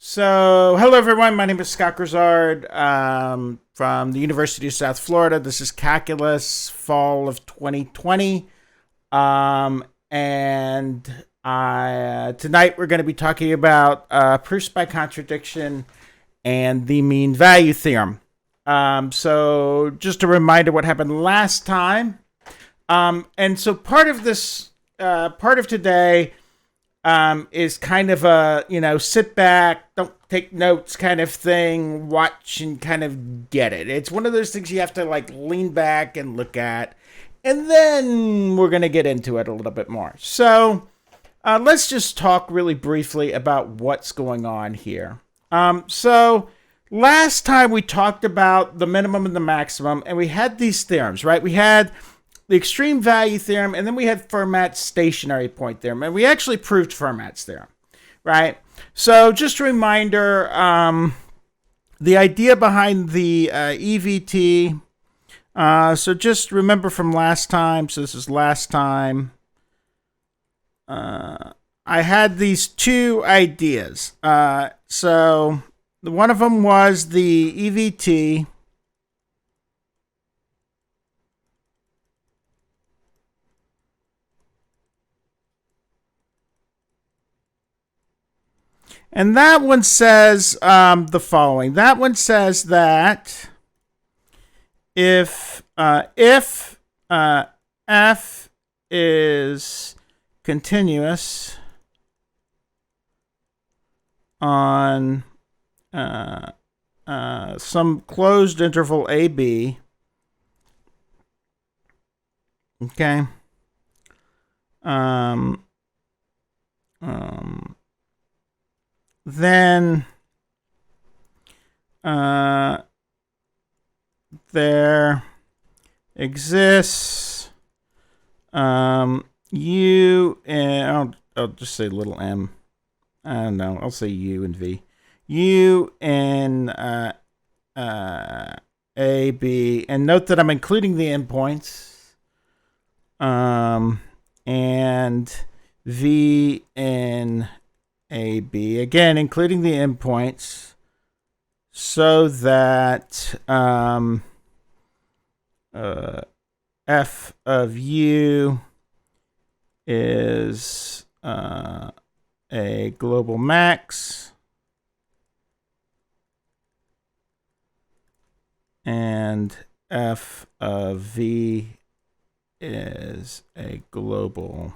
So, hello everyone. My name is Scott Grizzard from the University of South Florida. This is Calculus, fall of 2020. And tonight we're going to be talking about proofs by contradiction and the mean value theorem. So, just a reminder what happened last time. And so, part of today is kind of a, sit back, don't take notes kind of thing, watch and kind of get it. It's one of those things you have to lean back and look at. And then we're going to get into it a little bit more. So let's just talk really briefly about what's going on here. So last time we talked about the minimum and the maximum, and we had these theorems, right? We had the extreme value theorem, and then we had Fermat's stationary point theorem, and we actually proved Fermat's theorem, right? So just a reminder, the idea behind the EVT, so just remember from last time, so this is last time, I had these two ideas. So one of them was the EVT, and that one says the following. That one says that if f is continuous on some closed interval AB, okay, then there exists u, and I'll just say little m. I don't know. I'll say u and v. U in a, b, and note that I'm including the endpoints. And v in a, b, again, including the endpoints, so that f of u is a global max, and f of v is a global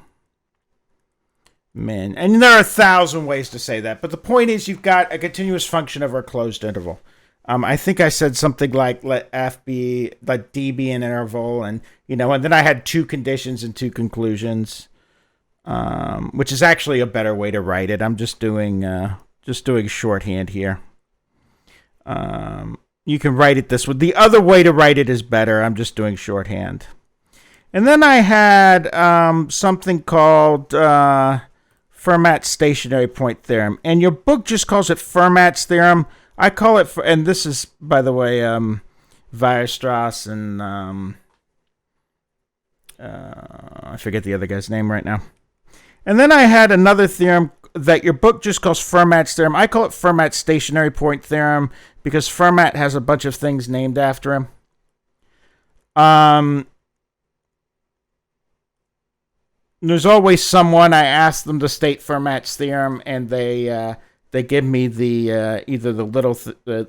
min. And there are 1,000 ways to say that, but the point is you've got a continuous function over a closed interval. I think I said something like let f be, let d be an interval, and and then I had two conditions and two conclusions, which is actually a better way to write it. I'm just doing shorthand here. You can write it this way. The other way to write it is better. I'm just doing shorthand. And then I had something called Fermat's stationary point theorem, and your book just calls it Fermat's theorem. I call it, and this is, by the way, Weierstrass and I forget the other guy's name right now. And then I had another theorem that your book just calls Fermat's theorem. I call it Fermat's stationary point theorem because Fermat has a bunch of things named after him. There's always someone I ask them to state Fermat's theorem, and they give me the either the little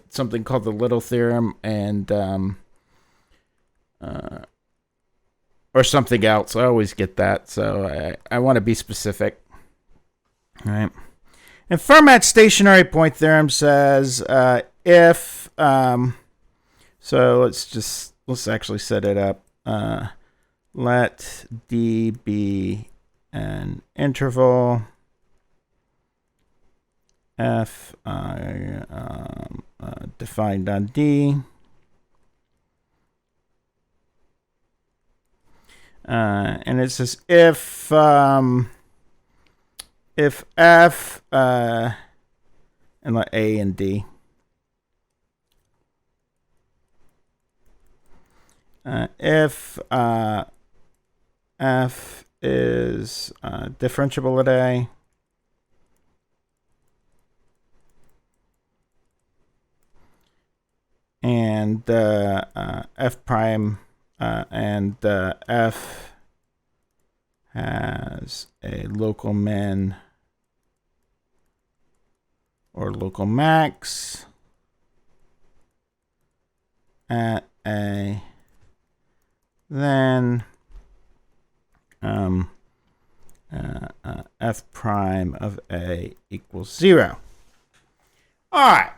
something called the little theorem and or something else. I always get that, so I want to be specific. All right. And Fermat's stationary point theorem says if so let's actually set it up. Let D be an interval f defined on D, and it says if f and let A and D if f is differentiable at A, and f prime and f has a local min or local max at a, then f prime of a equals 0. All right.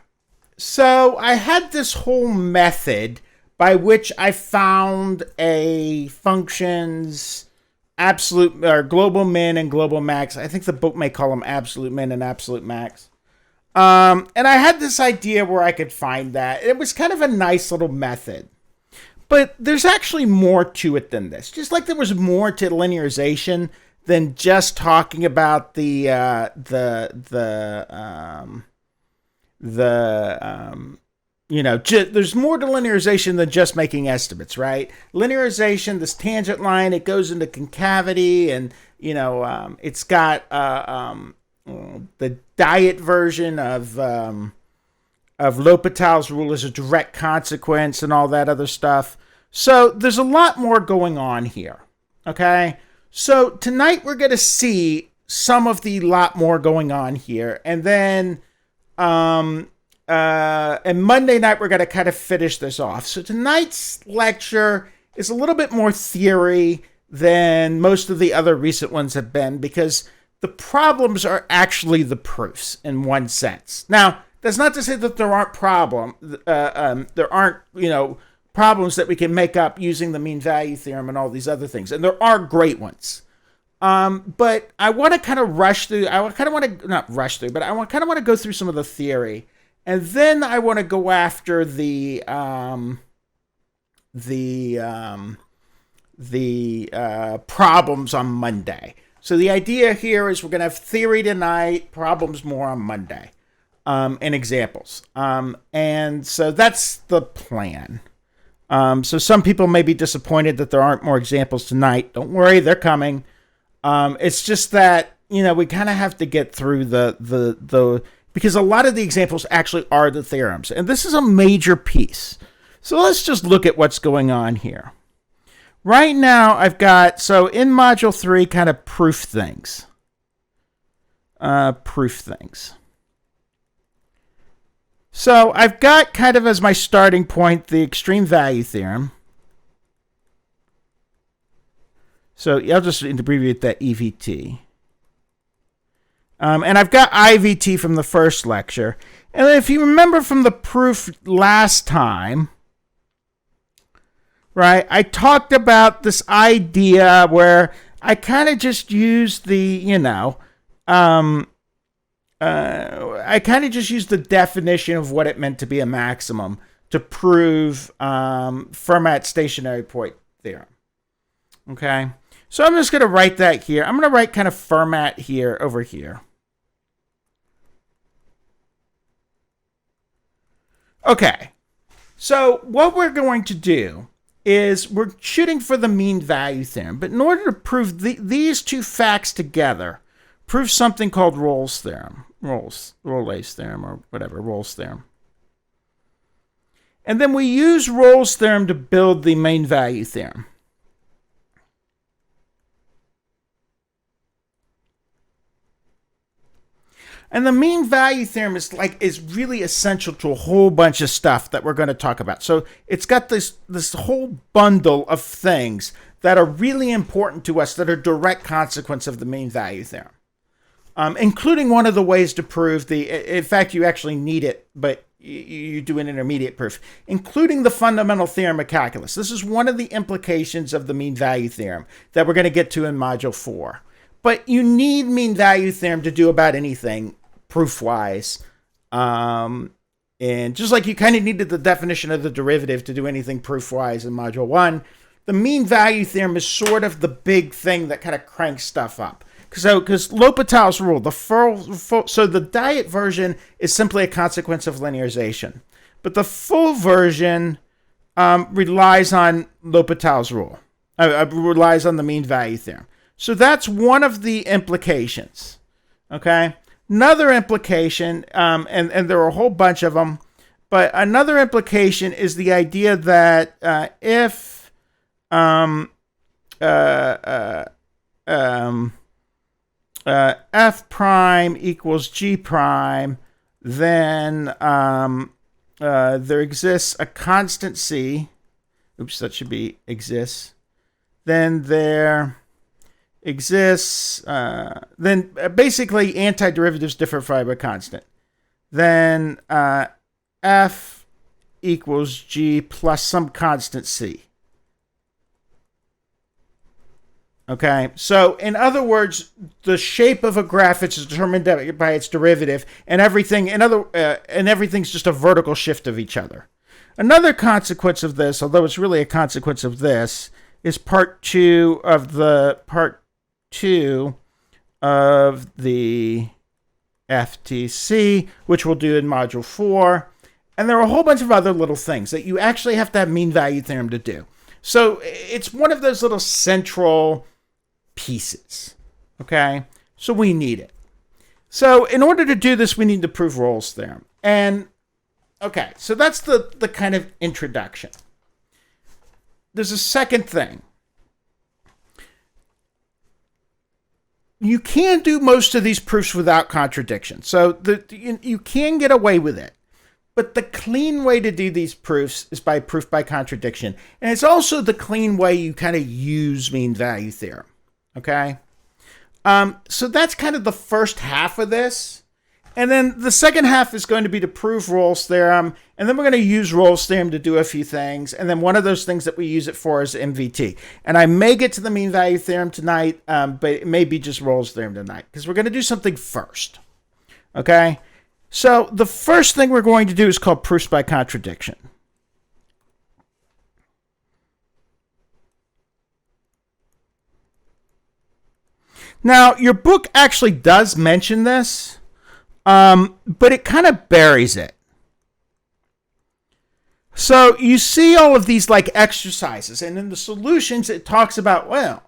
So I had this whole method by which I found a function's absolute or global min and global max. I think the book may call them absolute min and absolute max. And I had this idea where I could find that. It was kind of a nice little method. But there's actually more to it than this. Just like there was more to linearization than just talking about there's more to linearization than just making estimates, right? Linearization, this tangent line, it goes into concavity, and it's got the diet version of L'Hopital's rule as a direct consequence and all that other stuff. So there's a lot more going on here, okay? So tonight we're going to see some of the lot more going on here, and then and Monday night we're going to kind of finish this off. So tonight's lecture is a little bit more theory than most of the other recent ones have been, because the problems are actually the proofs in one sense. Now, that's not to say that there aren't problems that we can make up using the mean value theorem and all these other things, and there are great ones. But I want to kind of rush through. I kind of want to not rush through, but I kind of want to go through some of the theory, and then I want to go after the problems on Monday. So the idea here is we're going to have theory tonight, problems more on Monday, and examples. And so that's the plan. So some people may be disappointed that there aren't more examples tonight. Don't worry, they're coming. It's just that, we kind of have to get through the because a lot of the examples actually are the theorems. And this is a major piece. So let's just look at what's going on here. Right now, I've got, so in Module 3, kind of proof things. So I've got kind of as my starting point the extreme value theorem. So I'll just abbreviate that EVT. And I've got IVT from the first lecture. And if you remember from the proof last time, right, I talked about this idea where I kind of just used the, I kind of just used the definition of what it meant to be a maximum to prove Fermat stationary point theorem. Okay, so I'm just going to write that here. I'm going to write kind of Fermat here over here. Okay, so what we're going to do is we're shooting for the mean value theorem, but in order to prove these two facts together, prove something called Rolle's theorem, Rolle's theorem, or whatever, Rolle's theorem. And then we use Rolle's theorem to build the mean value theorem. And the mean value theorem is really essential to a whole bunch of stuff that we're going to talk about. So it's got this whole bundle of things that are really important to us that are direct consequence of the mean value theorem. Including one of the ways to prove in fact, you actually need it, but you do an intermediate proof, including the fundamental theorem of calculus. This is one of the implications of the mean value theorem that we're going to get to in Module 4. But you need mean value theorem to do about anything proof-wise. And just like you kind of needed the definition of the derivative to do anything proof-wise in Module 1, the mean value theorem is sort of the big thing that kind of cranks stuff up. Because L'Hopital's rule, so the diet version is simply a consequence of linearization. But the full version relies on L'Hopital's rule, relies on the mean value theorem. So that's one of the implications, okay? Another implication, and there are a whole bunch of them, But another implication is the idea that if f prime equals g prime, then there exists a constant c. Oops, that should be exists. Then there exists, then basically antiderivatives differ by constant. Then f equals g plus some constant c. Okay, so in other words, the shape of a graph is determined by its derivative, and everything's just a vertical shift of each other. Another consequence of this, although it's really a consequence of this, is part two of the FTC, which we'll do in module 4. And there are a whole bunch of other little things that you actually have to have mean value theorem to do. So it's one of those little central pieces. Okay? So we need it. So in order to do this, we need to prove Rolle's theorem. And okay, so that's the kind of introduction. There's a second thing. You can do most of these proofs without contradiction. So you can get away with it. But the clean way to do these proofs is by proof by contradiction. And it's also the clean way you kind of use mean value theorem. Okay? So that's kind of the first half of this. And then the second half is going to be to prove Rolle's theorem. And then we're going to use Rolle's theorem to do a few things. And then one of those things that we use it for is MVT. And I may get to the mean value theorem tonight, but it may be just Rolle's theorem tonight, because we're going to do something first. Okay? So the first thing we're going to do is called proofs by contradiction. Now, your book actually does mention this, but it kind of buries it. So you see all of these like exercises, and in the solutions it talks about, well,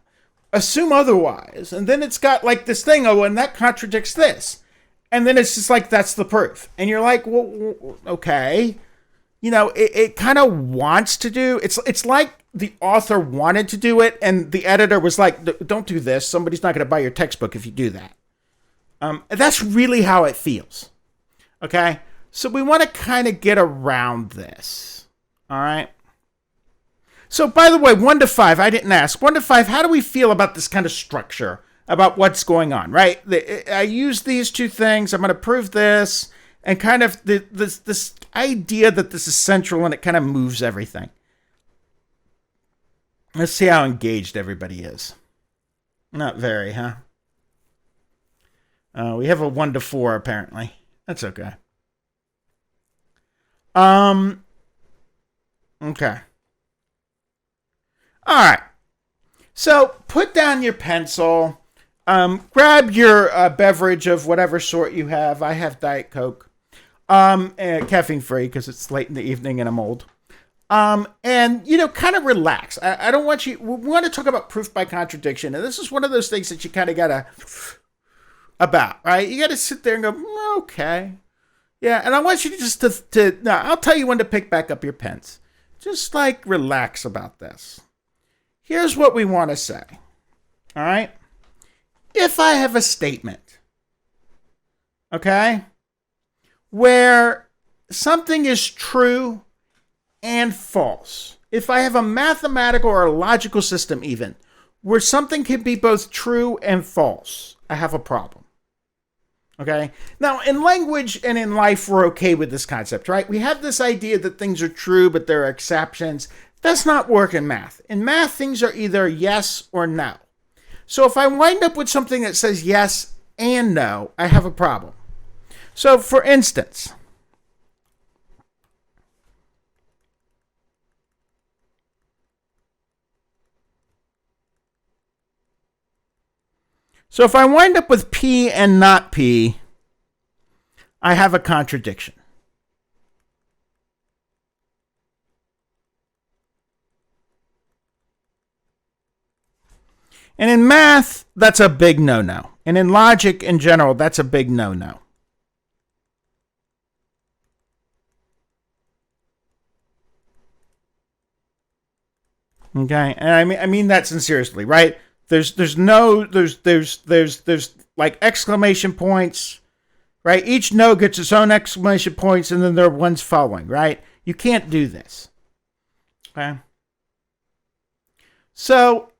assume otherwise, and then it's got like this thing, oh, and that contradicts this. And then it's just like, that's the proof. And you're like, well, okay. You know, it kind of wants to do, it's like the author wanted to do it, and the editor was like, don't do this. Somebody's not going to buy your textbook if you do that. That's really how it feels. Okay? So we want to kind of get around this. All right? So, by the way, 1 to 5, I didn't ask. 1 to 5, how do we feel about this kind of structure? About what's going on, right? I use these two things. I'm going to prove this, and kind of this idea that this is central and it kind of moves everything. Let's see how engaged everybody is. Not very, huh? We have a 1 to 4 apparently. That's okay. Okay. All right. So put down your pencil. Grab your beverage of whatever sort you have. I have Diet Coke. Caffeine free because it's late in the evening and I'm old. And, you know, kind of relax. I don't want you... We want to talk about proof by contradiction. And this is one of those things that you kind of got to... About, right? You got to sit there and go, okay. Yeah, and I want you to just to... No, I'll tell you when to pick back up your pens. Just, like, relax about this. Here's what we want to say. All right? If I have a statement, okay, where something is true and false, if I have a mathematical or a logical system even, where something can be both true and false, I have a problem. Okay? Now, in language and in life, we're okay with this concept, right? We have this idea that things are true, but there are exceptions. Does not work in math. In math, things are either yes or no. So if I wind up with something that says yes and no, I have a problem. So for instance, if I wind up with P and not P, I have a contradiction. And in math, that's a big no-no. And in logic in general, that's a big no-no. Okay, and I mean that sincerely, right? There's like exclamation points, right? Each no gets its own exclamation points, and then there are ones following, right? You can't do this. Okay. So,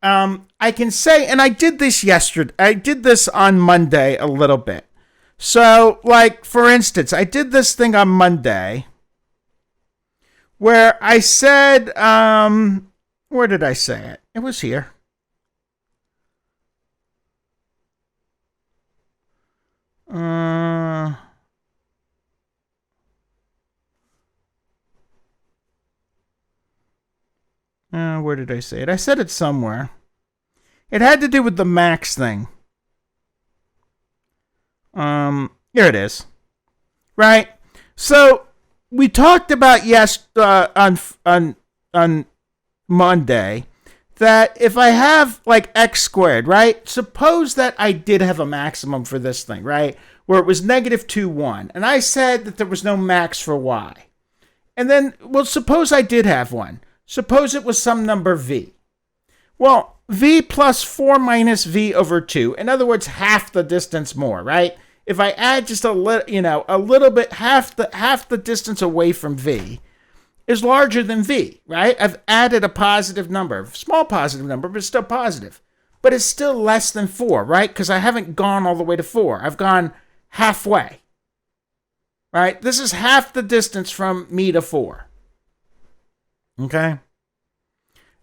I can say, and I did this yesterday. I did this on Monday a little bit. So, like, for instance, I did this thing on Monday where I said, where did I say it? It was here. Where did I say it? I said it somewhere. It had to do with the max thing. Here it is. Right? So we talked about on Monday that if I have like x squared, right? Suppose that I did have a maximum for this thing, right? Where it was -2, 1. And I said that there was no max for y. And then, well, suppose I did have one. Suppose it was some number v. Well, v plus 4 minus v over 2. In other words, half the distance more, right? If I add just a little bit, half the distance away from v is larger than v, right? I've added a positive number, small positive number, but still positive. But it's still less than 4, right? Because I haven't gone all the way to 4. I've gone halfway, right? This is half the distance from me to 4. Okay?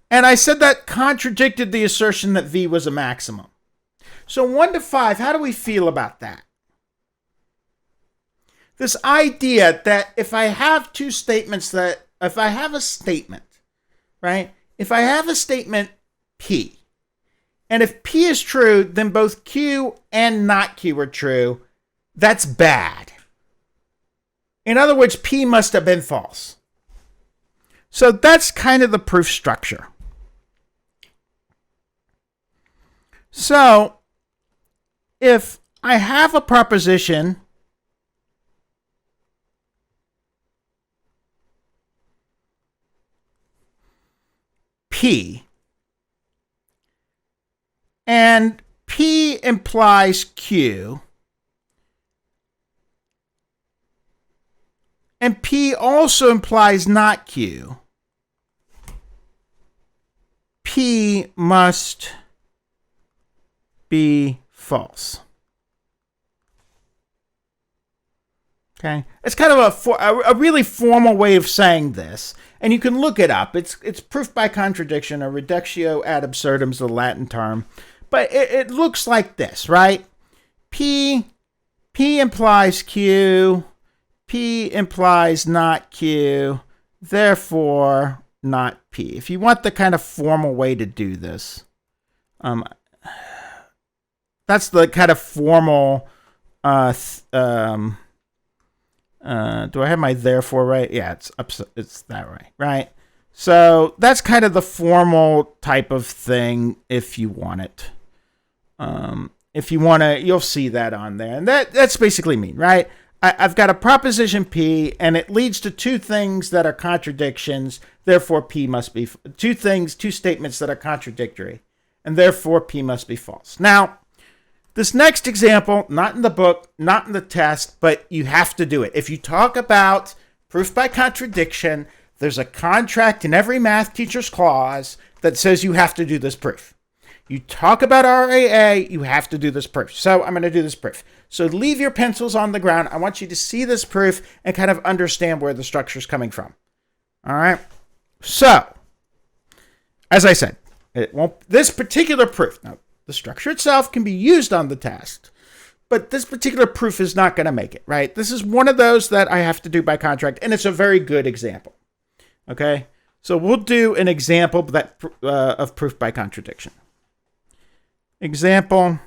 And I said that contradicted the assertion that v was a maximum. So 1 to 5, how do we feel about that? This idea that if I have two statements if I have a statement, right? If I have a statement P, and if P is true, then both Q and not Q are true, that's bad. In other words, P must have been false. So that's kind of the proof structure. So if I have a proposition P, and P implies Q, and P also implies not Q, P must be false. Okay, it's kind of a really formal way of saying this, and you can look it up. It's proof by contradiction, or reductio ad absurdum is the Latin term, but it looks like this, right? P implies Q, P implies not Q, therefore not P. If you want the kind of formal way to do this, that's the kind of formal. Do I have my therefore right? Yeah, it's that right? So that's kind of the formal type of thing if you want it. If you want to, you'll see that on there. And that's basically me, right? I've got a proposition P, and it leads to two things that are contradictions. Therefore, P must be two statements that are contradictory. And therefore, P must be false. Now, this next example, not in the book, not in the test, but you have to do it. If you talk about proof by contradiction, there's a contract in every math teacher's clause that says you have to do this proof. You talk about RAA, you have to do this proof. So I'm going to do this proof. So leave your pencils on the ground. I want you to see this proof and kind of understand where the structure is coming from. All right. So, as I said, this particular proof, now, the structure itself can be used on the test, but this particular proof is not going to make it, right? This is one of those that I have to do by contract, and it's a very good example. Okay? So we'll do an example of proof by contradiction. Example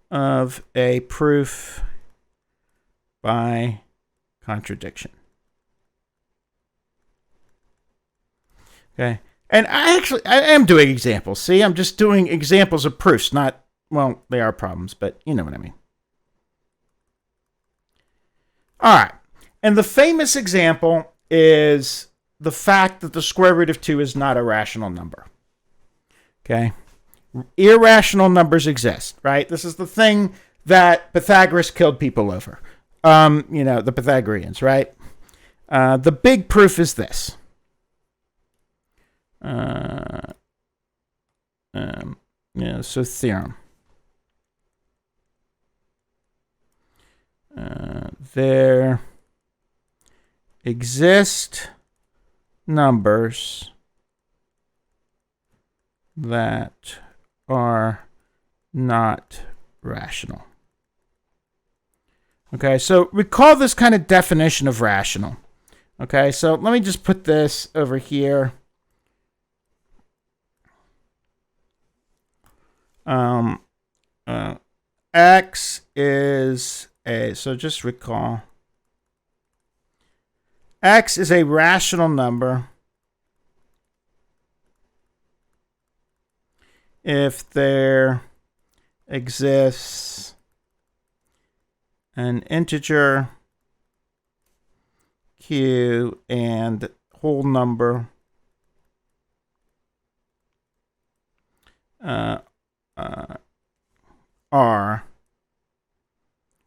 of a proof by contradiction. Okay? And I am doing examples. See, I'm just doing examples of proofs, not, well, they are problems, but you know what I mean. All right. And the famous example is the fact that the square root of 2 is not a rational number. Okay? Irrational numbers exist, right? This is the thing that Pythagoras killed people over. The Pythagoreans, right? The big proof is this. So theorem. There exist numbers that are not rational. Okay, so recall this kind of definition of rational. Okay, so let me just put this over here. X is so just recall. X is a rational number if there exists an integer q and whole number r.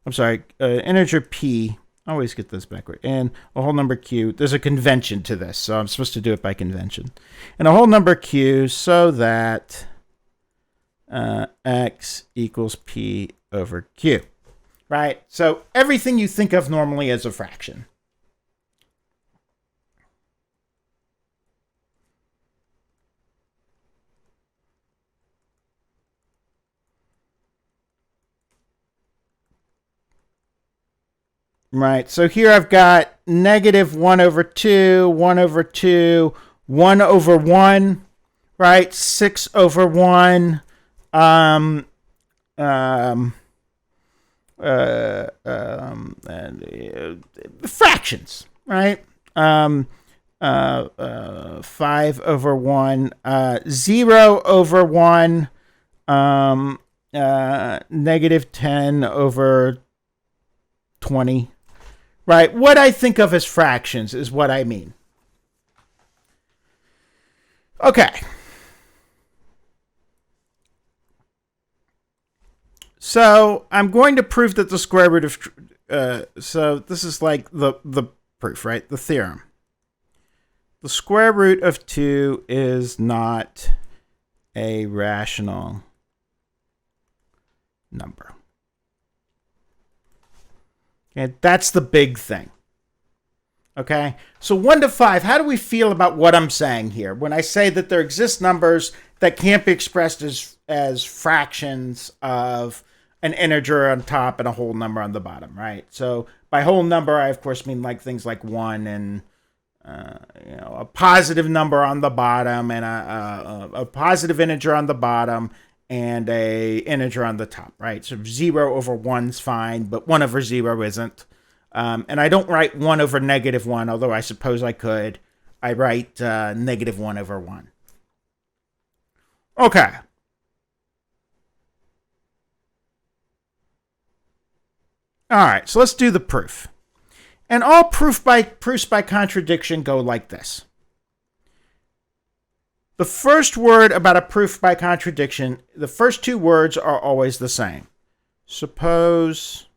I'm sorry, integer p. I always get this backward. And a whole number q. There's a convention to this, so I'm supposed to do it by convention. And a whole number q so that x equals p over q. Right? So everything you think of normally as a fraction. Right, so here I've got negative 1 over 2, 1 over 2, 1 over 1, right? 6 over 1, fractions, right? 5 over 1, 0 over 1, negative 10 over 20. Right, what I think of as fractions is what I mean. Okay. So I'm going to prove that the square root of... so this is like the proof, right? The theorem. The square root of 2 is not a rational number. Okay, that's the big thing. Okay, so 1 to 5, how do we feel about what I'm saying here? When I say that there exist numbers that can't be expressed as fractions of an integer on top and a whole number on the bottom, right? So by whole number, I of course mean like things like 1 and a positive number on the bottom and a positive integer on the bottom and a integer on the top, right? So 0 over 1's fine, but 1 over 0 isn't. And I don't write 1 over negative 1, although I suppose I could. I write negative 1 over 1. Okay. All right, so let's do the proof. And all proofs by contradiction go like this. The first word about a proof by contradiction, the first two words are always the same. Suppose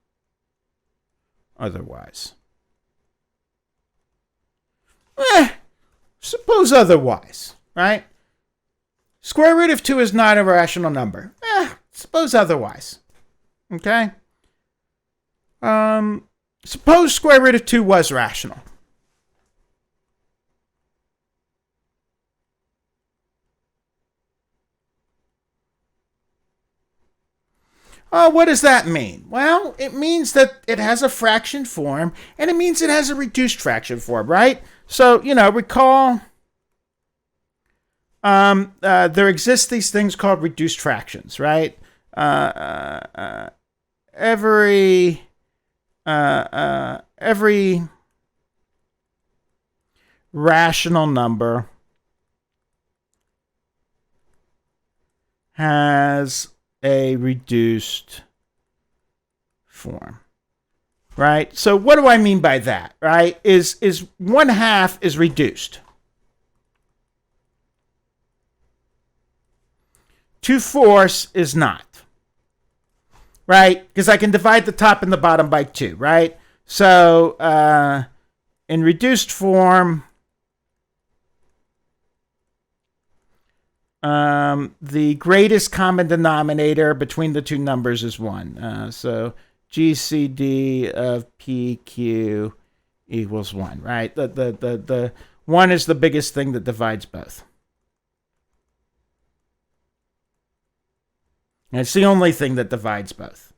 otherwise. Suppose otherwise, right? Square root of 2 is not a rational number. Suppose otherwise. Okay? Suppose square root of 2 was rational. What does that mean? Well, it means that it has a fraction form, and it means it has a reduced fraction form, right? So, recall there exist these things called reduced fractions, right? Every rational number has a reduced form. right? So what do I mean by that, right? Is 1/2 is reduced. 2/4 is not, right? Because I can divide the top and the bottom by 2, right? So in reduced form, the greatest common denominator between the two numbers is 1. So GCD of PQ equals 1, right? The 1 is the biggest thing that divides both. And it's the only thing that divides both.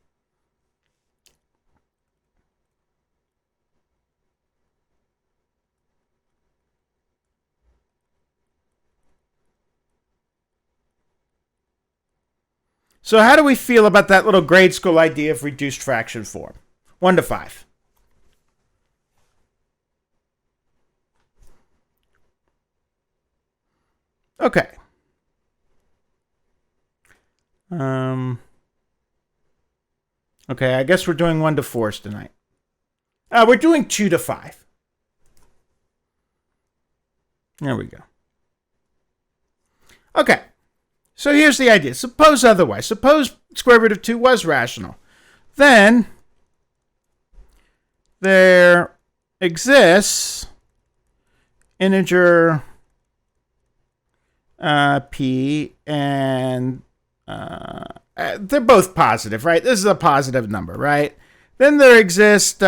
So how do we feel about that little grade school idea of reduced fraction form? 1 to 5. Okay. Okay, I guess we're doing 1 to 4s tonight. We're doing 2 to 5. There we go. Okay. So here's the idea. Suppose otherwise. Suppose square root of 2 was rational. Then there exists integer p, and they're both positive, right? This is a positive number, right? Then there exists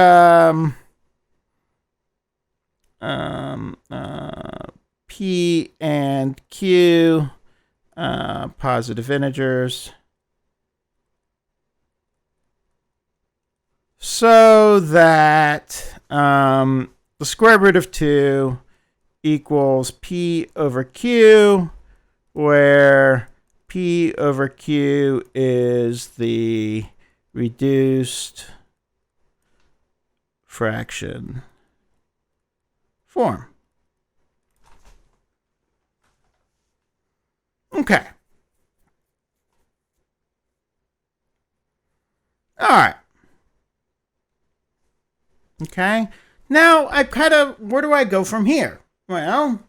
p and q, positive integers, so that the square root of 2 equals p over q, where p over q is the reduced fraction form. Okay. All right. Okay. Now I where do I go from here? Well,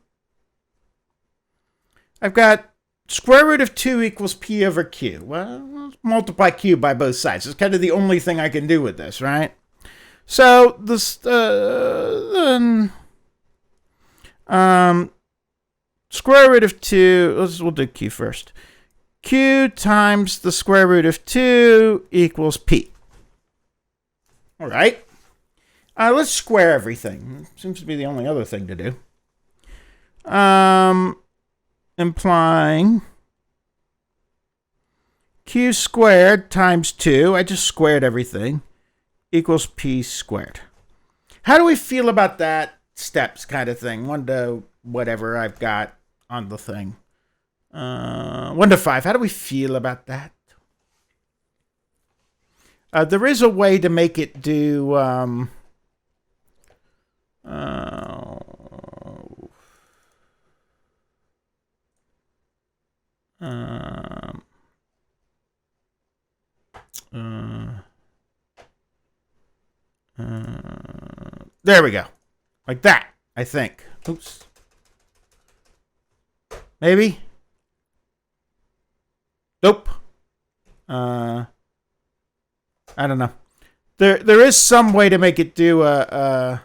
I've got square root of 2 equals p over q. Well, let's multiply q by both sides. It's kind of the only thing I can do with this, right? So this then square root of 2. We'll do q first. Q times the square root of 2 equals p. All right. Let's square everything. Seems to be the only other thing to do. Implying q squared times 2, I just squared everything, equals p squared. How do we feel about that steps kind of thing? 1 to whatever I've got on the thing. 1 to 5. How do we feel about that? There is a way to make it do... there we go. Like that, I think. Oops. Maybe? Nope. I don't know. There is some way to make it do a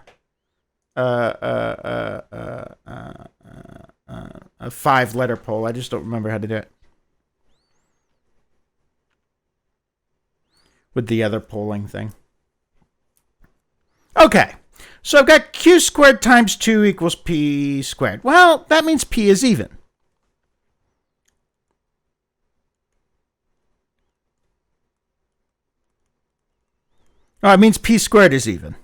5-letter poll. I just don't remember how to do it. With the other polling thing. Okay. So I've got q squared times 2 equals p squared. Well, that means p is even. Oh, it means p squared is even.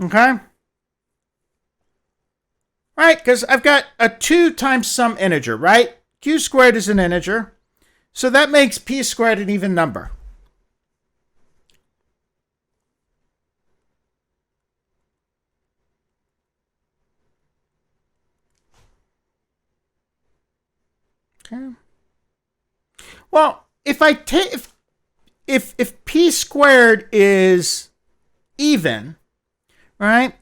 Okay? Right, because I've got a 2 times some integer, right? Q squared is an integer. So that makes p squared an even number. Okay. Well, if I take if p squared is even, right?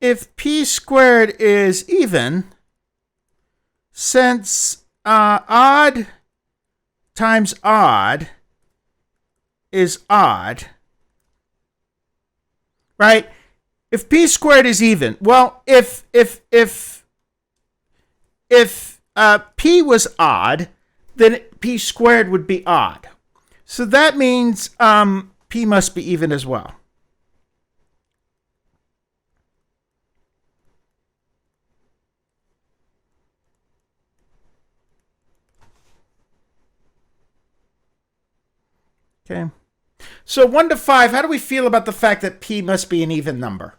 If p squared is even, since odd times odd is odd, right? If p squared is even, well, if p was odd, then p squared would be odd. So that means p must be even as well. Okay. So 1 to 5, how do we feel about the fact that p must be an even number?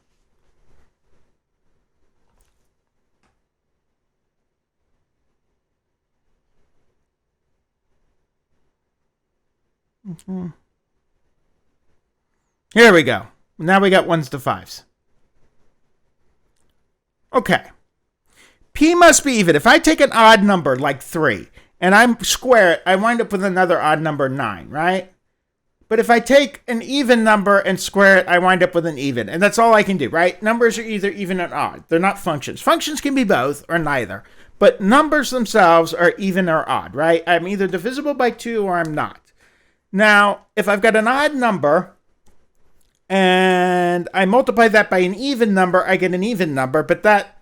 Here we go. Now we got 1s to 5s. Okay. P must be even. If I take an odd number like 3 and I square it, I wind up with another odd number 9, right? But if I take an even number and square it, I wind up with an even. And that's all I can do, right? Numbers are either even or odd. They're not functions. Functions can be both or neither. But numbers themselves are even or odd, right? I'm either divisible by 2 or I'm not. Now, if I've got an odd number and I multiply that by an even number, I get an even number. But that,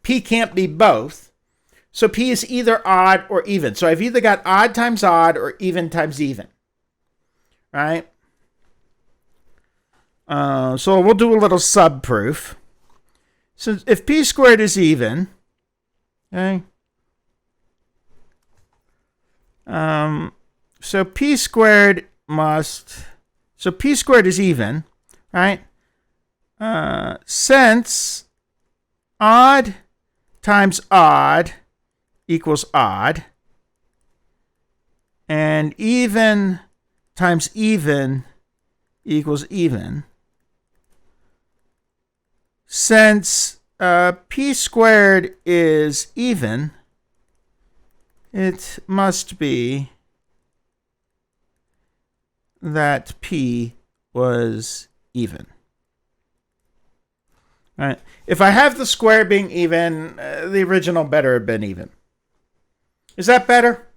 p can't be both. So p is either odd or even. So I've either got odd times odd or even times even. Right? So we'll do a little sub-proof. So if p squared is even, okay, so p squared is even, right? Since odd times odd equals odd, and even times even equals even, since p squared is even, it must be that p was even. All right. If I have the square being even, the original better have been even. Is that better?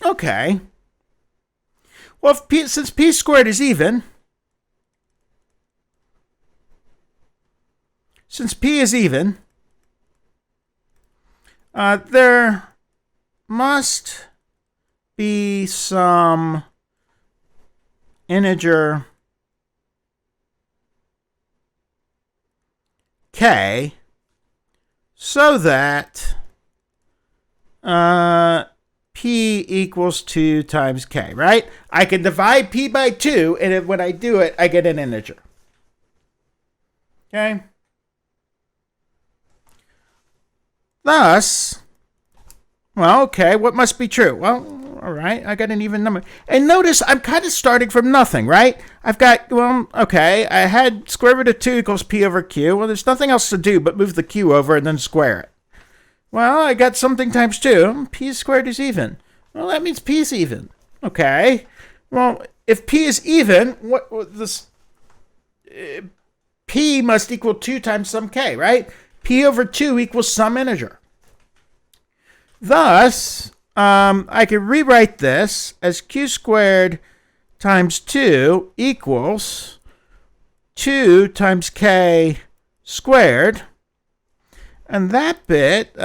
Okay. Well, since p squared is even, there must be some integer k so that p equals 2 times k, right? I can divide p by 2, and when I do it, I get an integer. Okay? Thus, well, okay, what must be true? Well, all right, I got an even number. And notice I'm kind of starting from nothing, right? I've got, well, okay, I had square root of 2 equals p over q. Well, there's nothing else to do but move the q over and then square it. Well, I got something times 2. P squared is even. Well, that means p is even. Okay. Well, if p is even, p must equal 2 times some k, right? P over 2 equals some integer. Thus, I can rewrite this as q squared times 2 equals 2 times k squared. And that bit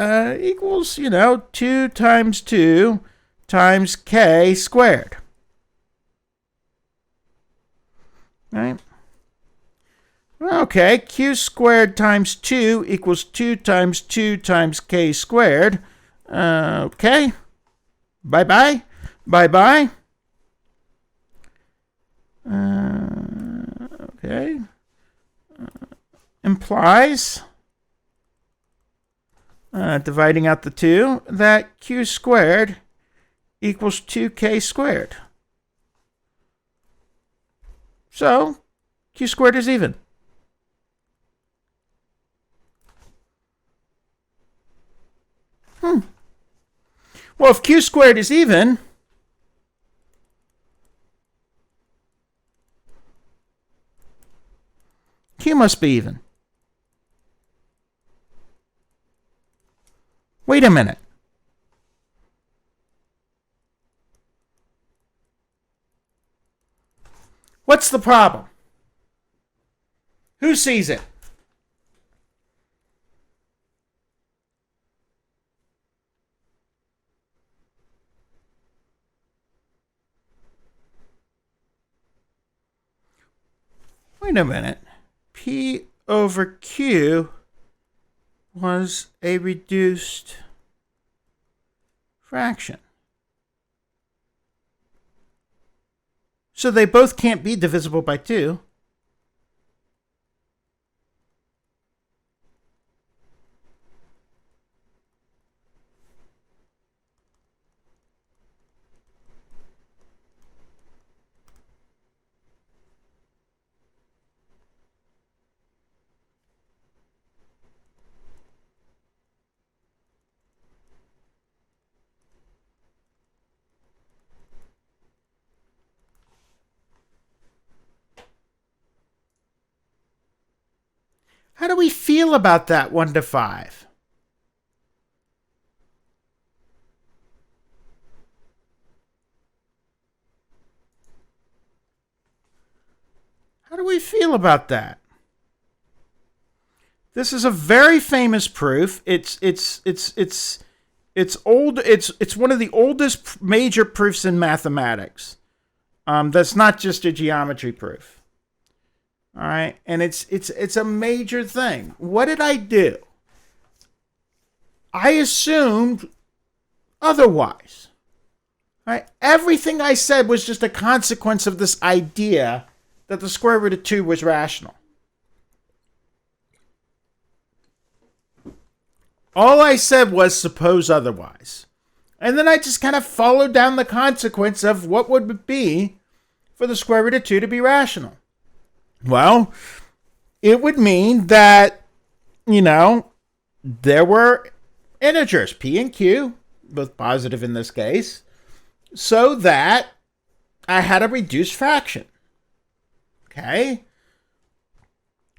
equals, 2 times 2 times k squared. Right? Okay, q squared times 2 equals 2 times 2 times k squared. Okay. Bye-bye. Bye-bye. Okay. Implies, dividing out the 2, that q squared equals 2k squared. So q squared is even. Well, if q squared is even, q must be even. Wait a minute. What's the problem? Who sees it? Wait a minute. P over Q was a reduced fraction. So they both can't be divisible by 2. How do we feel about that 1 to 5? How do we feel about that? This is a very famous proof. It's old. It's one of the oldest major proofs in mathematics. That's not just a geometry proof. All right, and it's a major thing. What did I do? I assumed otherwise. All right, everything I said was just a consequence of this idea that the square root of 2 was rational. All I said was suppose otherwise. And then I just kind of followed down the consequence of what would it be for the square root of 2 to be rational. Well, it would mean that, there were integers, p and q, both positive in this case, so that I had a reduced fraction. Okay?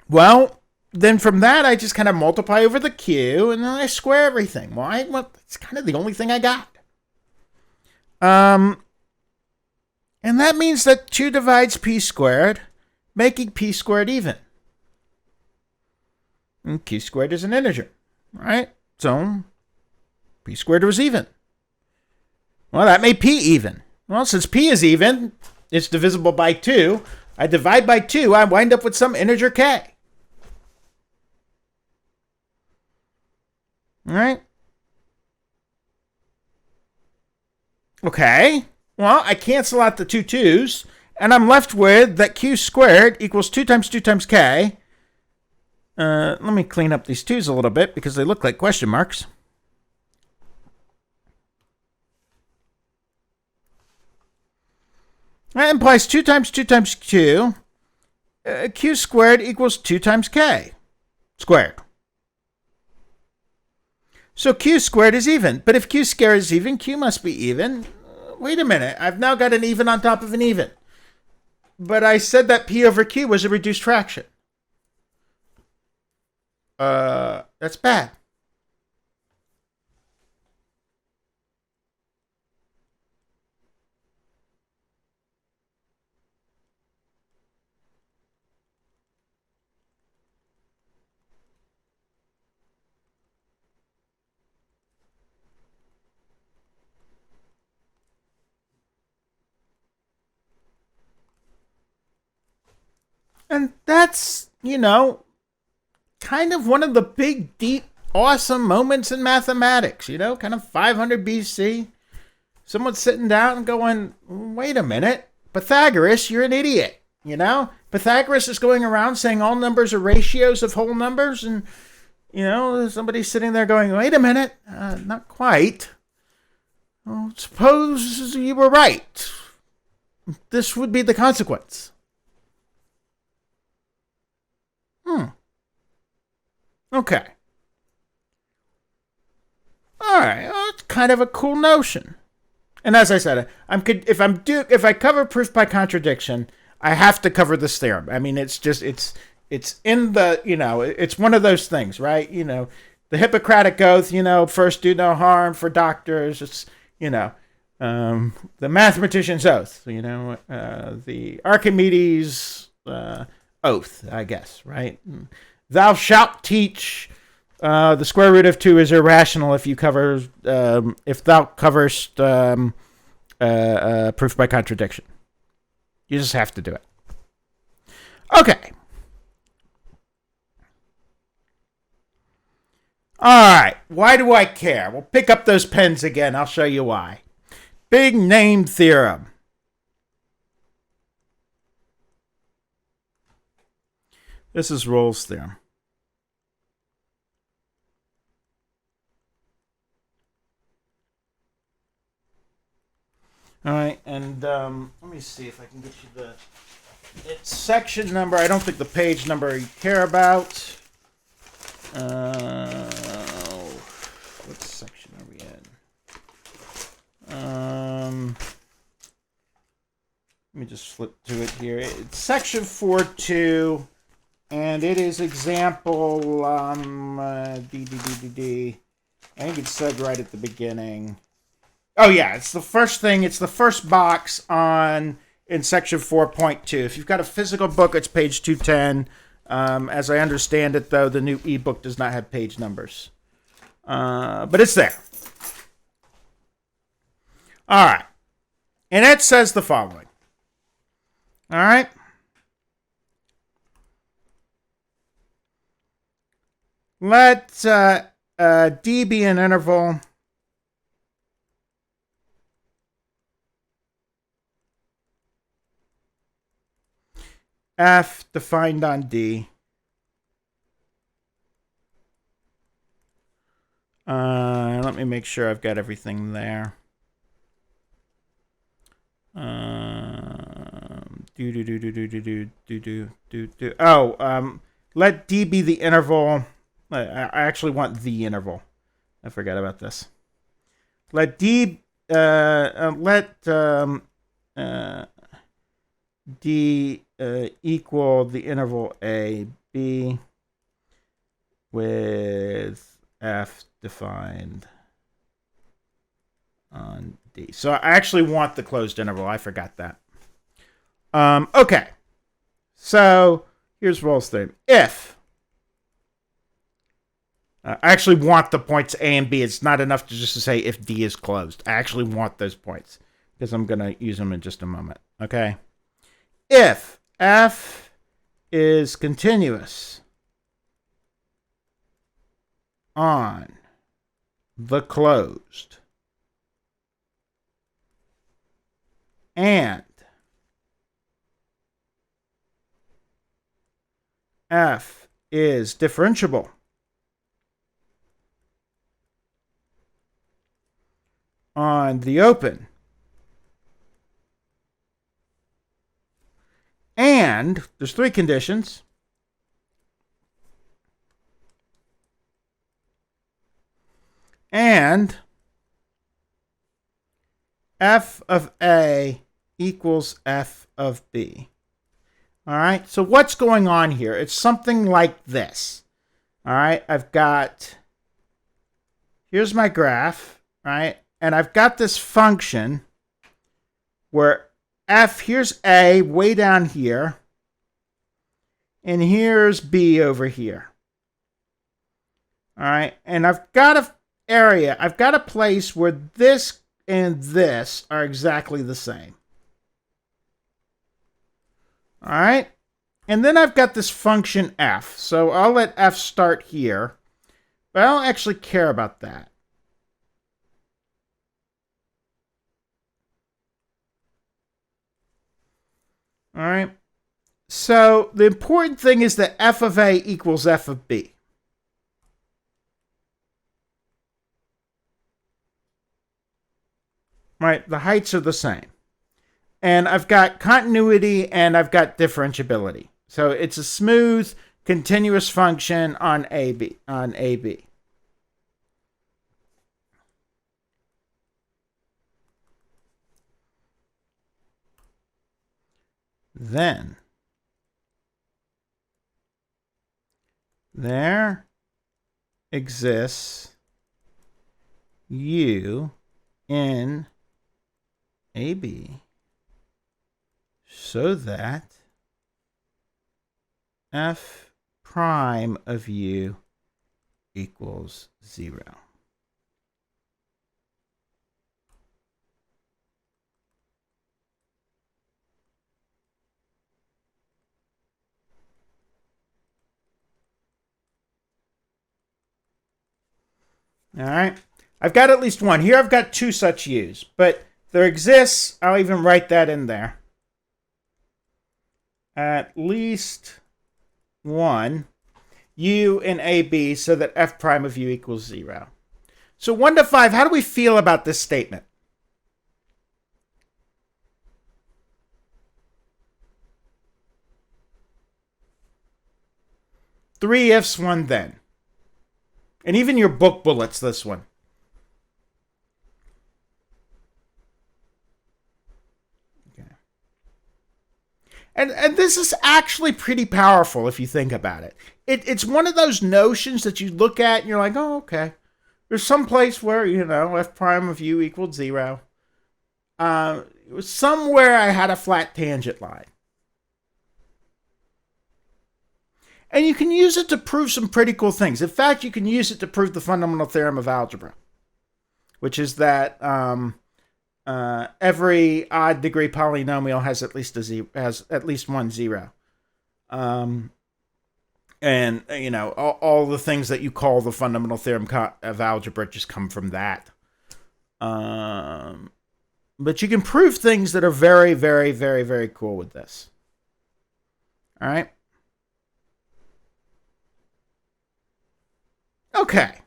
Well, then from that, I just kind of multiply over the q, and then I square everything. Why? Well, it's kind of the only thing I got. And that means that 2 divides p squared, making p squared even. And q squared is an integer, right? So p squared was even. Well, that made p even. Well, since p is even, it's divisible by 2. I divide by 2, I wind up with some integer k. All right? Okay. Well, I cancel out the 2 2's. And I'm left with that q squared equals 2 times 2 times k. Let me clean up these 2's a little bit because they look like question marks. That implies 2 times 2 times q. Q squared equals 2 times k squared. So q squared is even. But if q squared is even, q must be even. Wait a minute. I've now got an even on top of an even. But I said that p over q was a reduced fraction. That's bad. And that's, kind of one of the big, deep, awesome moments in mathematics, kind of 500 BC. Someone's sitting down and going, wait a minute, Pythagoras, you're an idiot, Pythagoras is going around saying all numbers are ratios of whole numbers, and, somebody's sitting there going, wait a minute, not quite. Well, suppose you were right. This would be the consequence. Okay. All right. Well, it's kind of a cool notion. And as I said, if I cover proof by contradiction, I have to cover this theorem. I mean, it's in the, it's one of those things, right? The Hippocratic Oath, first do no harm for doctors. It's, the mathematician's oath, the Archimedes oath, I guess, right? Thou shalt teach the square root of 2 is irrational if thou coverest proof by contradiction. You just have to do it. Okay. All right. Why do I care? Well, pick up those pens again. I'll show you why. Big name theorem. This is Rolle's theorem. All right, and let me see if I can get you its section number. I don't think the page number you care about. What section are we in? Let me just flip to it here. It's section 4.2, and it is example D. I think it said right at the beginning. Oh yeah, it's the first thing. It's the first box in section 4.2. If you've got a physical book, it's page 210. As I understand it, though, the new ebook does not have page numbers, but it's there. All right, and it says the following. All right. Let D be an interval F defined on D. Let me make sure I've got everything there. Let D be the interval. I actually want the interval. I forgot about this. Let D D equal the interval A, B with F defined on D. So I actually want the closed interval. I forgot that. Okay. So here's Rolle's theorem. If I actually want the points A and B. It's not enough to just say if D is closed. I actually want those points because I'm going to use them in just a moment. Okay. If F is continuous on the closed and F is differentiable on the open and there's three conditions. And F of A equals F of B. All right, so what's going on here? It's something like this. All right, here's my graph, right? And I've got this function where F, here's A way down here, and here's B over here. All right, and I've got a place where this and this are exactly the same. All right, and then I've got this function F, so I'll let F start here, but I don't actually care about that. All right, so the important thing is that F of A equals F of B. Right, the heights are the same. And I've got continuity and I've got differentiability. So it's a smooth, continuous function on AB. Then there exists U in AB so that f prime of U equals 0. All right. I've got at least one. Here I've got two such U's, but there exists, I'll even write that in there, at least one U in AB so that f prime of U equals 0. So 1 to 5, how do we feel about this statement? Three ifs, one then. And even your book bullets this one. Okay. And this is actually pretty powerful if you think about it. It's one of those notions that you look at and you're like, oh, okay. There's some place where, f prime of U equals 0. It was somewhere I had a flat tangent line. And you can use it to prove some pretty cool things. In fact, you can use it to prove the fundamental theorem of algebra, which is that every odd degree polynomial has at least one zero. And all the things that you call the fundamental theorem of algebra just come from that. But you can prove things that are very, very, very, very cool with this. All right. Okay,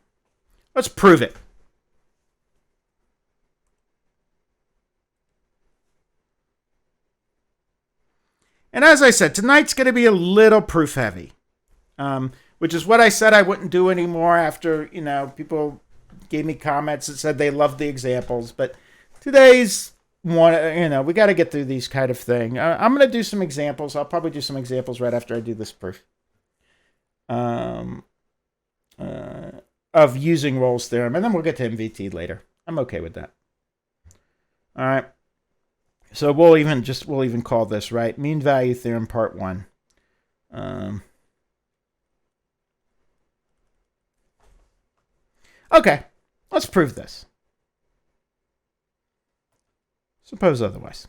let's prove it. And as I said, tonight's going to be a little proof heavy, which is what I said I wouldn't do anymore after, people gave me comments that said they loved the examples. But today's one, we got to get through these kind of thing. I'm going to do some examples. I'll probably do some examples right after I do this proof. Of using Rolle's theorem, and then we'll get to MVT later. I'm okay with that. All right. So we'll even call this, right, mean value theorem part 1. Okay, let's prove this. Suppose otherwise.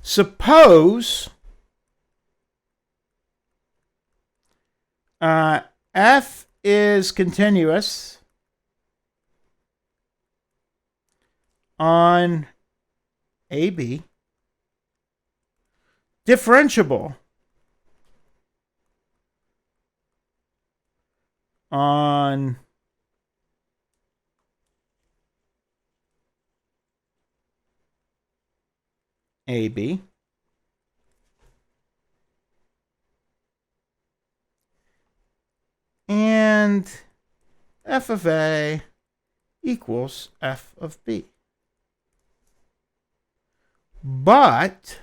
Suppose f is continuous on AB, differentiable on AB, and f of A equals f of B. But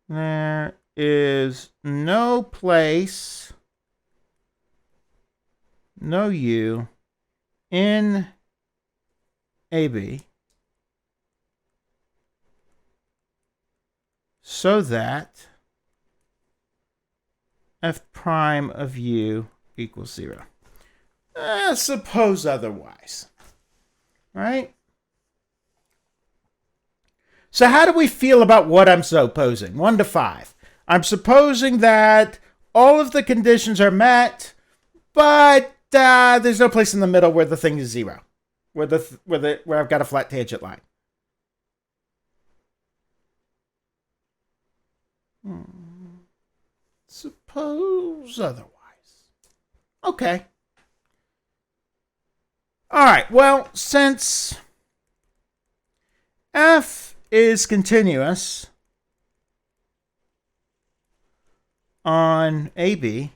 there is no place, no U in AB so that f prime of U equals 0. Suppose otherwise. Right? So how do we feel about what I'm supposing? 1 to 5. I'm supposing that all of the conditions are met, but there's no place in the middle where the thing is 0, where I've got a flat tangent line. suppose otherwise. Okay. All right, well, since f is continuous on AB,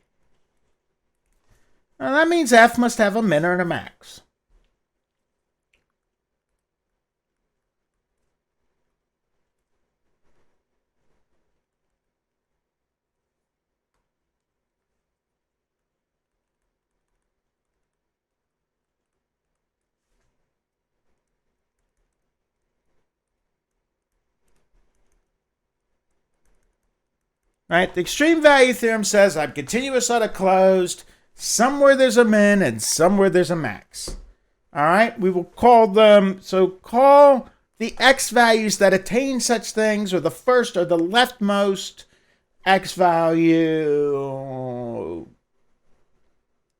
well, that means f must have a min and a max. Right? The extreme value theorem says I'm continuous on a closed. Somewhere there's a min and somewhere there's a max. All right? We will call them, so call the x values that attain such things, or the first or the leftmost x value,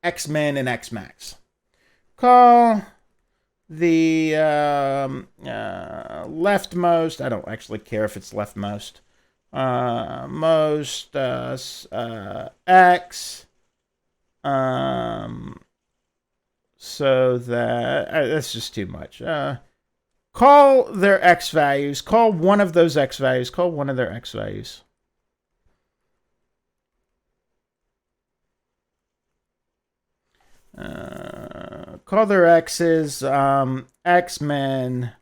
x min and x max. Call the leftmost, I don't actually care if it's leftmost, most x, so that that's just too much. Call their x values. Call one of those x values. Call one of their x values. Call their x's x min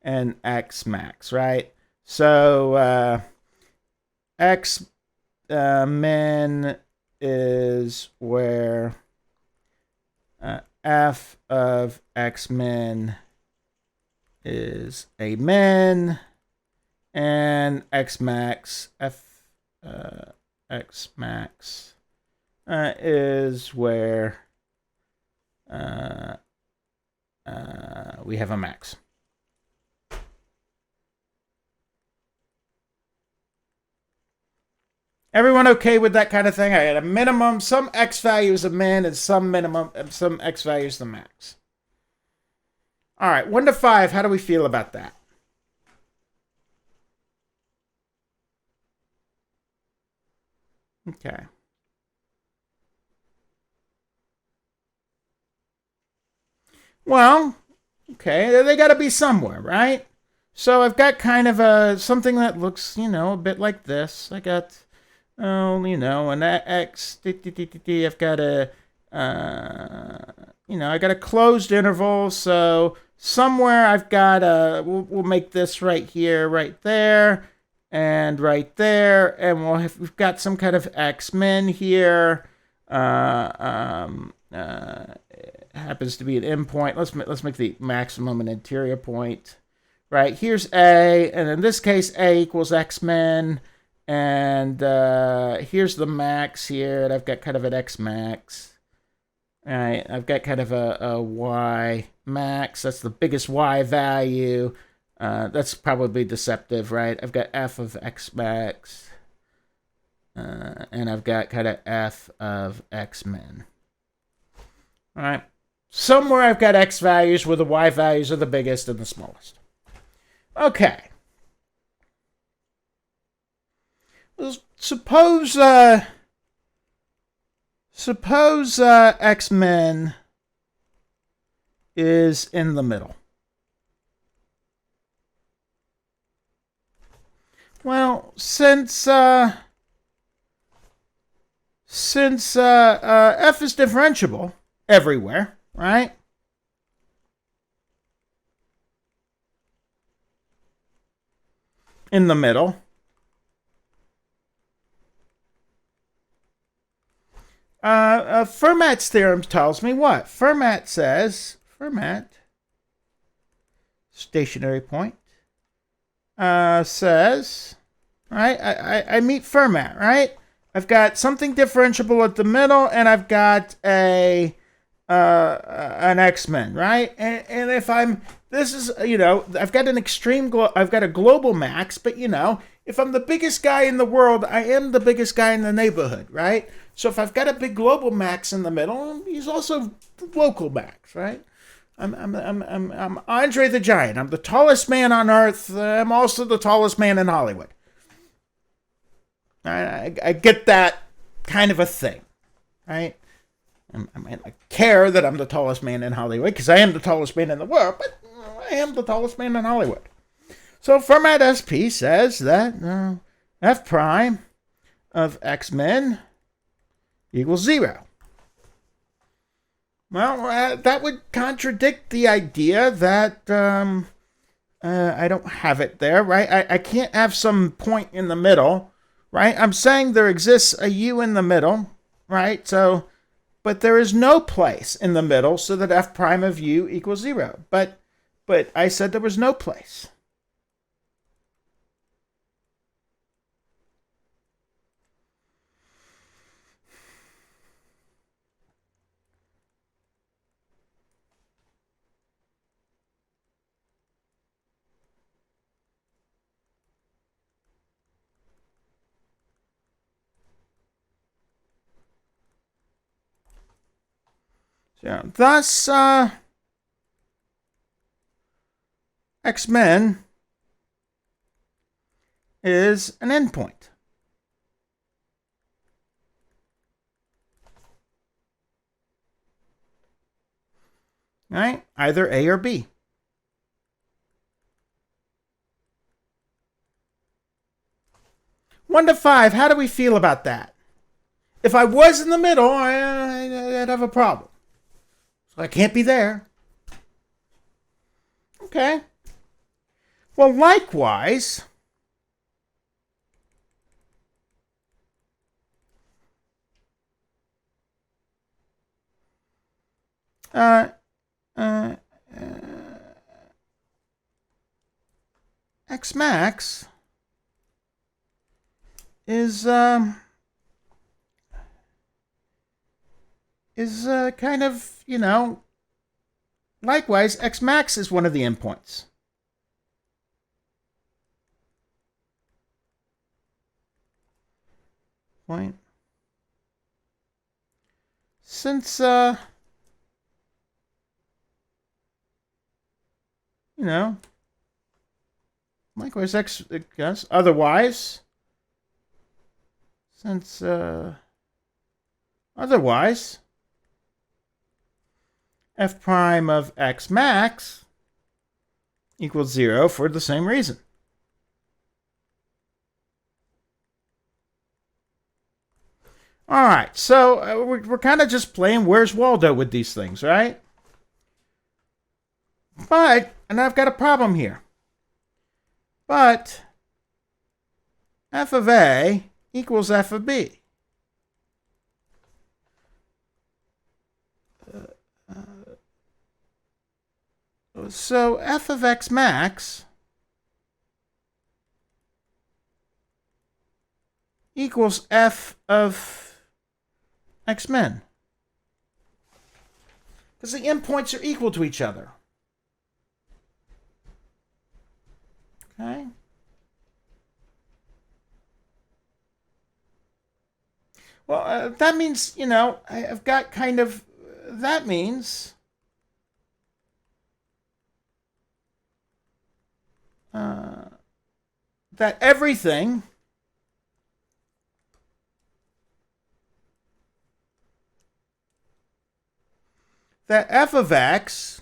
and x max, right? So x min is where f of x min is a min, and x max, f x max is where we have a max. Everyone okay with that kind of thing? I had a minimum, some x value is a min, and some x value is the max. All right, 1 to 5, how do we feel about that? Okay. Well, okay, they got to be somewhere, right? So I've got kind of something that looks, a bit like this. I got, an x, I've got a, I got a closed interval. So somewhere I've got we'll make this right here, right there, and right there, and we've got some kind of x min here. Happens to be an endpoint. Let's make the maximum an interior point. Right, here's A, and in this case, A equals X min, and here's the max here, and I've got kind of an X max. All right, I've got kind of a Y max. That's the biggest Y value. That's probably deceptive, right? I've got F of X max, and I've got kind of F of X min. All right, somewhere I've got X values where the Y values are the biggest and the smallest. Okay. Suppose X min is in the middle. Well, since F is differentiable everywhere, right? In the middle. Fermat's theorem tells me what? Fermat says, stationary point, says, right? I meet Fermat, right? I've got something differentiable at the middle, and I've got an X-min, right? And if I'm, this is, I've got an I've got a global max, but if I'm the biggest guy in the world, I am the biggest guy in the neighborhood, right? So if I've got a big global max in the middle, he's also local max, right? I'm Andre the Giant. I'm the tallest man on earth. I'm also the tallest man in Hollywood. I get that kind of a thing, right? I might not care that I'm the tallest man in Hollywood, because I am the tallest man in the world, but I am the tallest man in Hollywood. So Fermat SP says that f prime of x men equals 0. Well, that would contradict the idea that I don't have it there, right? I can't have some point in the middle, right? I'm saying there exists a u in the middle, right? So, but there is no place in the middle so that f prime of u equals 0. But I said there was no place. So, thus, X-Men is an endpoint. Right? Either A or B. One to 5, how do we feel about that? If I was in the middle, I'd have a problem. So I can't be there. Okay. Well, likewise, X max is kind of, likewise, X max is one of the endpoints. Point. Since, likewise, X, yes, otherwise, since, otherwise, f prime of x max equals 0 for the same reason. All right, so we're kind of just playing Where's Waldo with these things, right? But, and I've got a problem here. But f of A equals f of B. So f of x max equals f of x men. Because the endpoints are equal to each other. Okay. Well, that means, I've got kind of, that means that everything that f of x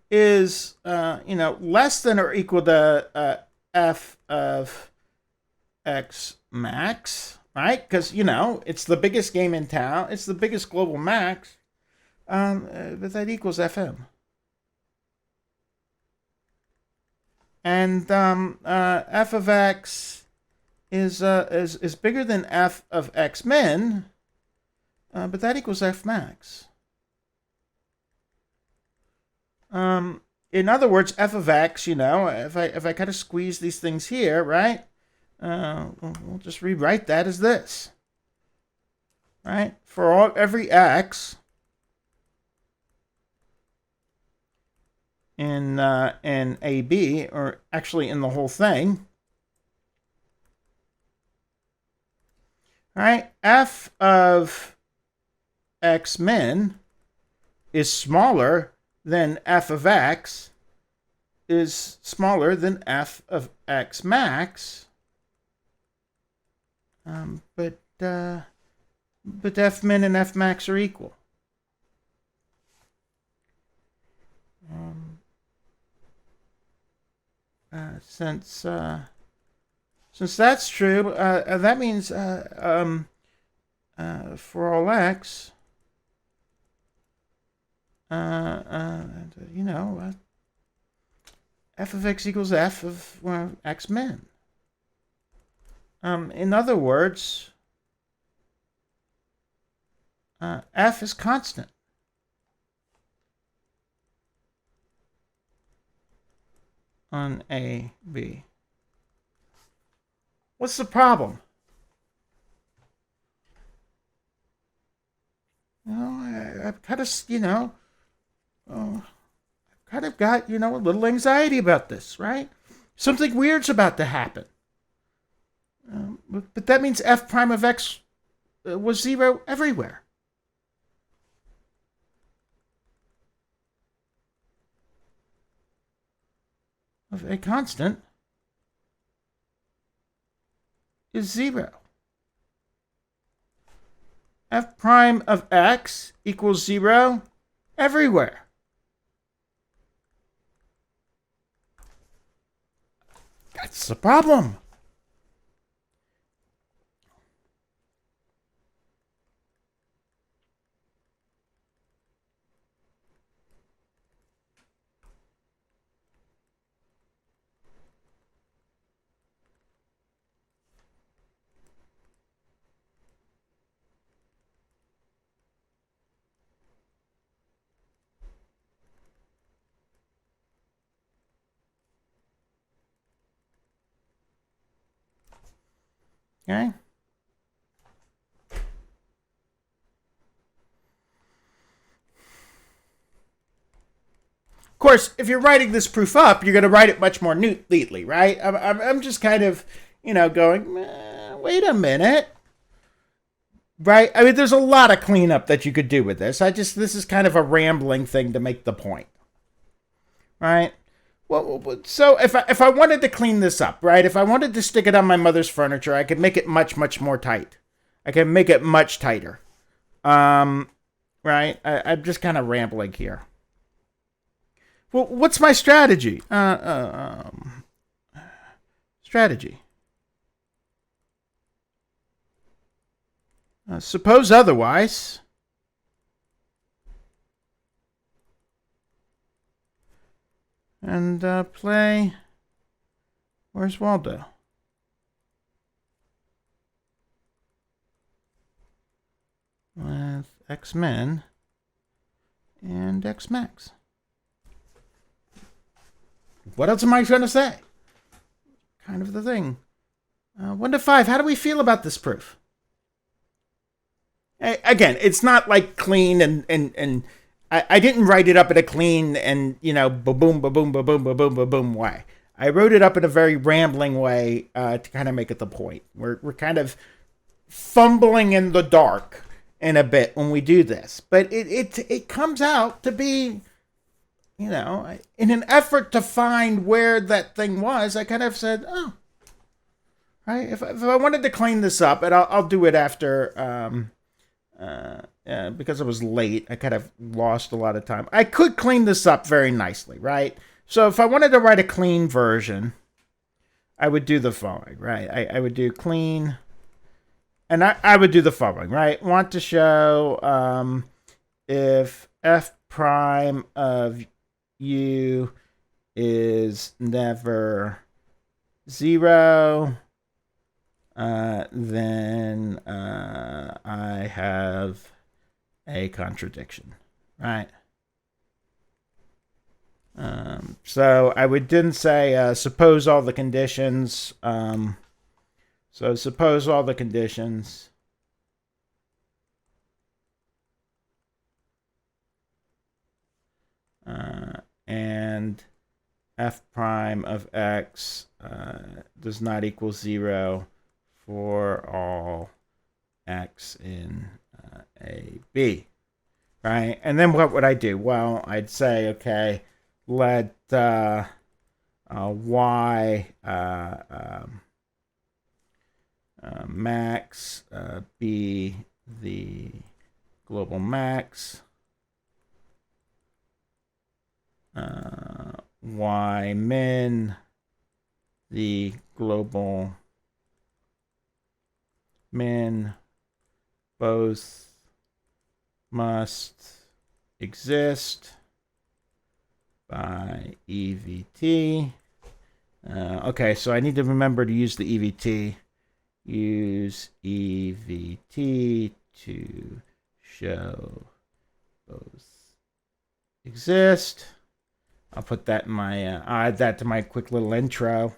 is, less than or equal to f of x max, right? Because, it's the biggest game in town. It's the biggest global max. But that equals fm. And f of x is bigger than f of x min, but that equals f max. In other words, f of x, if I kind of squeeze these things here, right? We'll just rewrite that as this, right? For every x in AB, or actually in the whole thing, right? F of x min is smaller than f of x is smaller than f of x max. But but f min and f max are equal. Since that's true, that means for all x, f of x equals f of x min. In other words, f is constant. On A, B. What's the problem? I've kind of, I've kind of got, a little anxiety about this, right? Something weird's about to happen. But that means f prime of x was 0 everywhere. Of a constant is 0. F prime of x equals 0 everywhere. That's the problem. Okay? Of course, if you're writing this proof up, you're going to write it much more neatly, right? I'm just kind of, going, wait a minute. Right? I mean, there's a lot of cleanup that you could do with this. This is kind of a rambling thing to make the point. Right? Well, so if I wanted to clean this up, right? If I wanted to stick it on my mother's furniture, I could make it much, much more tight. I can make it much tighter. Right? I'm just kind of rambling here. Well, what's my strategy? Strategy. Suppose otherwise. And play. Where's Waldo? With X min and X max. What else am I going to say? Kind of the thing. 1 to 5. How do we feel about this proof? Again, it's not like clean and I didn't write it up in a clean and, ba-boom, ba-boom, ba-boom, ba-boom, ba-boom way. I wrote it up in a very rambling way to kind of make it the point. We're kind of fumbling in the dark in a bit when we do this. But it comes out to be, in an effort to find where that thing was, I kind of said, oh, right, if I wanted to clean this up, and I'll do it after... because it was late, I kind of lost a lot of time. I could clean this up very nicely, right? So if I wanted to write a clean version, I would do the following, right? I would do clean, and I would do the following, right? Want to show if f prime of u is never 0, then I have a contradiction, right? So I would then say, suppose all the conditions. So suppose all the conditions. And f prime of x does not equal 0 for all x in a, b, right? And then what would I do? Well, I'd say, okay, let y max be the global max, y min, the global min, both must exist by EVT. Okay, so I need to remember to use the EVT. Use EVT to show both exist. I'll put that in my, add that to my quick little intro.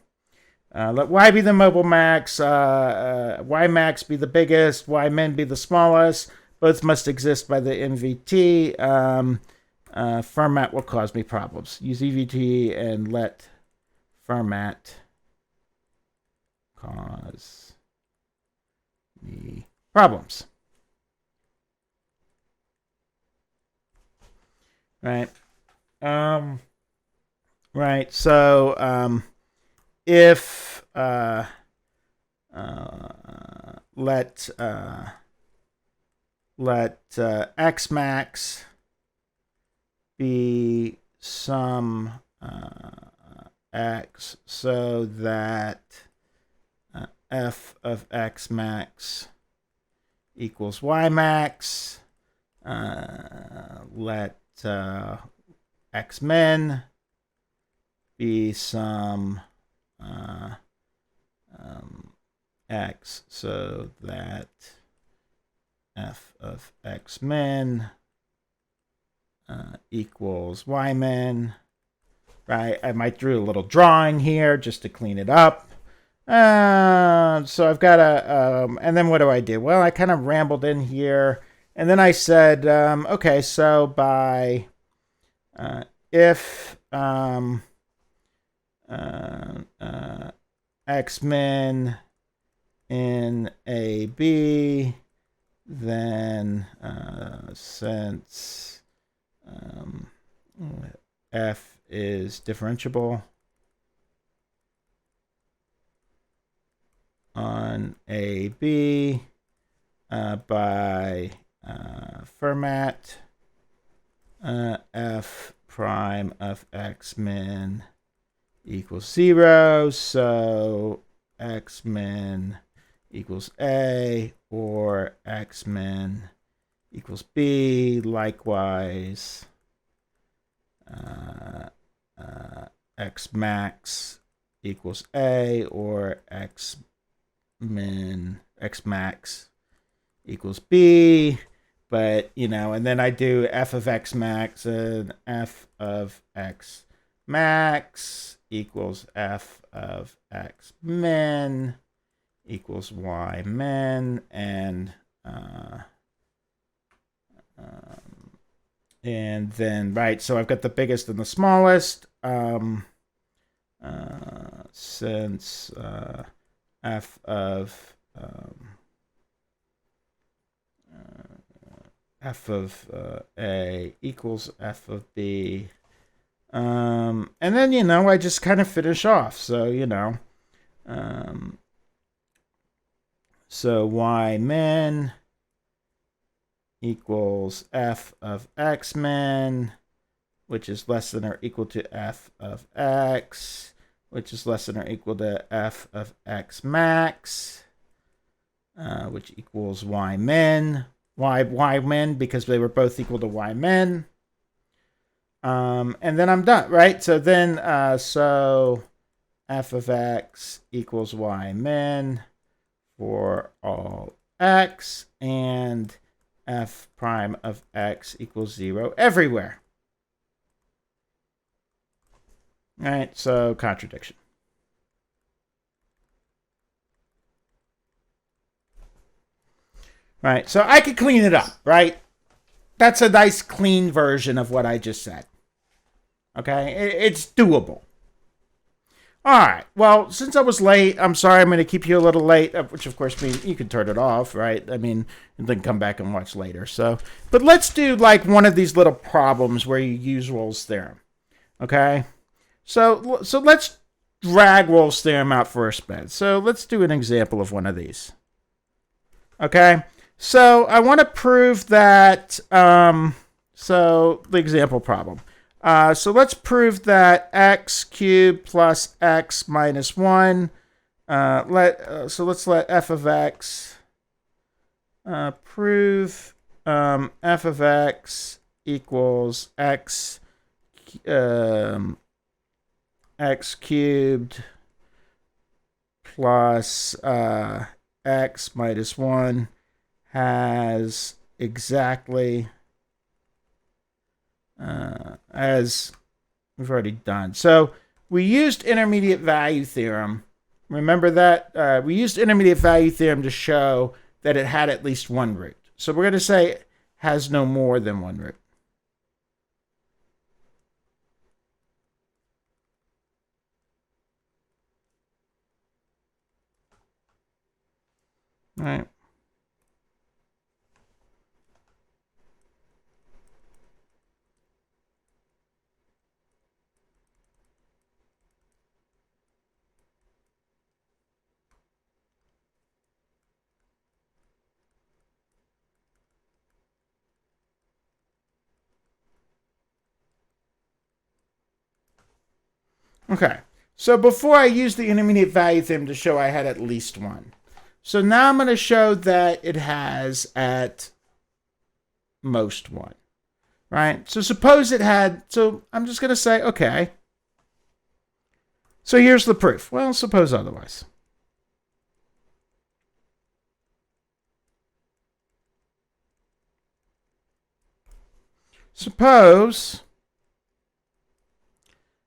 Let y be the mobile max, y max be the biggest, y min be the smallest. Both must exist by the MVT. Fermat will cause me problems. Use EVT and let Fermat cause me problems. Right. Right. So if let x max be some x so that f of x max equals y max. Let x min be some x so that f of x min equals y min. Right, I might do a little drawing here just to clean it up. So I've got a, and then what do I do? Well, I kind of rambled in here, and then I said, okay, so by if x min in a b, then since f is differentiable on a b by Fermat, f prime of x min equals 0, so x min equals a, or x min equals b. Likewise, x max equals a, or x max equals b. But, you know, and then I do f of x max and f of x max equals f of x min equals y min, and then, right, so I've got the biggest and the smallest. Since f of a equals f of b, and then, you know, I just kind of finish off. So, you know, so y min equals f of x min, which is less than or equal to f of x, which is less than or equal to f of x max, which equals y min. Y min, because they were both equal to y min. And then I'm done, right? So then, so f of x equals y min for all x, and f prime of x equals 0 everywhere. All right, so contradiction. Right, so I could clean it up, right? That's a nice clean version of what I just said. Okay, it's doable. All right, well, since I was late, I'm sorry I'm going to keep you a little late, which of course means you can turn it off, right? I mean, and then come back and watch later. So, but let's do like one of these little problems where you use Rolle's theorem, okay? So let's drag Rolle's theorem out for a spin. So let's do an example of one of these, okay? So I want to prove that, so the example problem. So let's prove that x cubed plus x minus 1. So let's let f of x prove f of x equals x x cubed plus x minus 1 has exactly as we've already done. So we used intermediate value theorem. Remember that? We used intermediate value theorem to show that it had at least one root. So we're going to say it has no more than one root. All right. Okay. So before I used the intermediate value theorem to show I had at least one. So now I'm going to show that it has at most one. Right? So suppose it had, so I'm just going to say, okay. So here's the proof. Well, suppose otherwise. Suppose,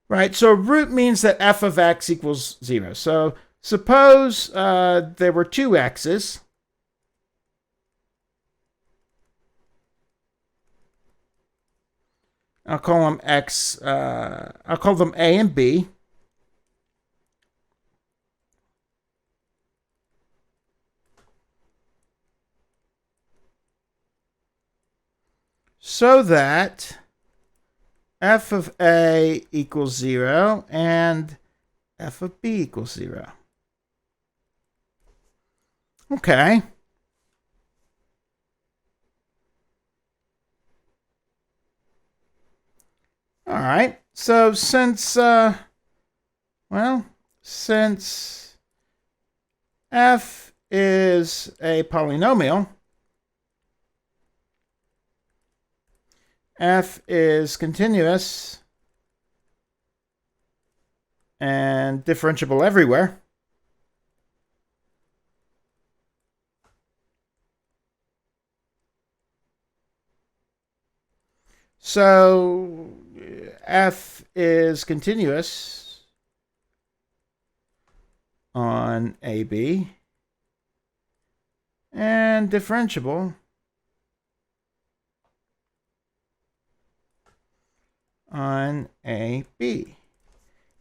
right, so root means that f of x equals 0. So suppose there were two x's. I'll call them x, I'll call them a and b. So that f of a equals 0 and f of b equals 0. Okay. All right. So since, since f is a polynomial, f is continuous and differentiable everywhere. So f is continuous on AB and differentiable on AB.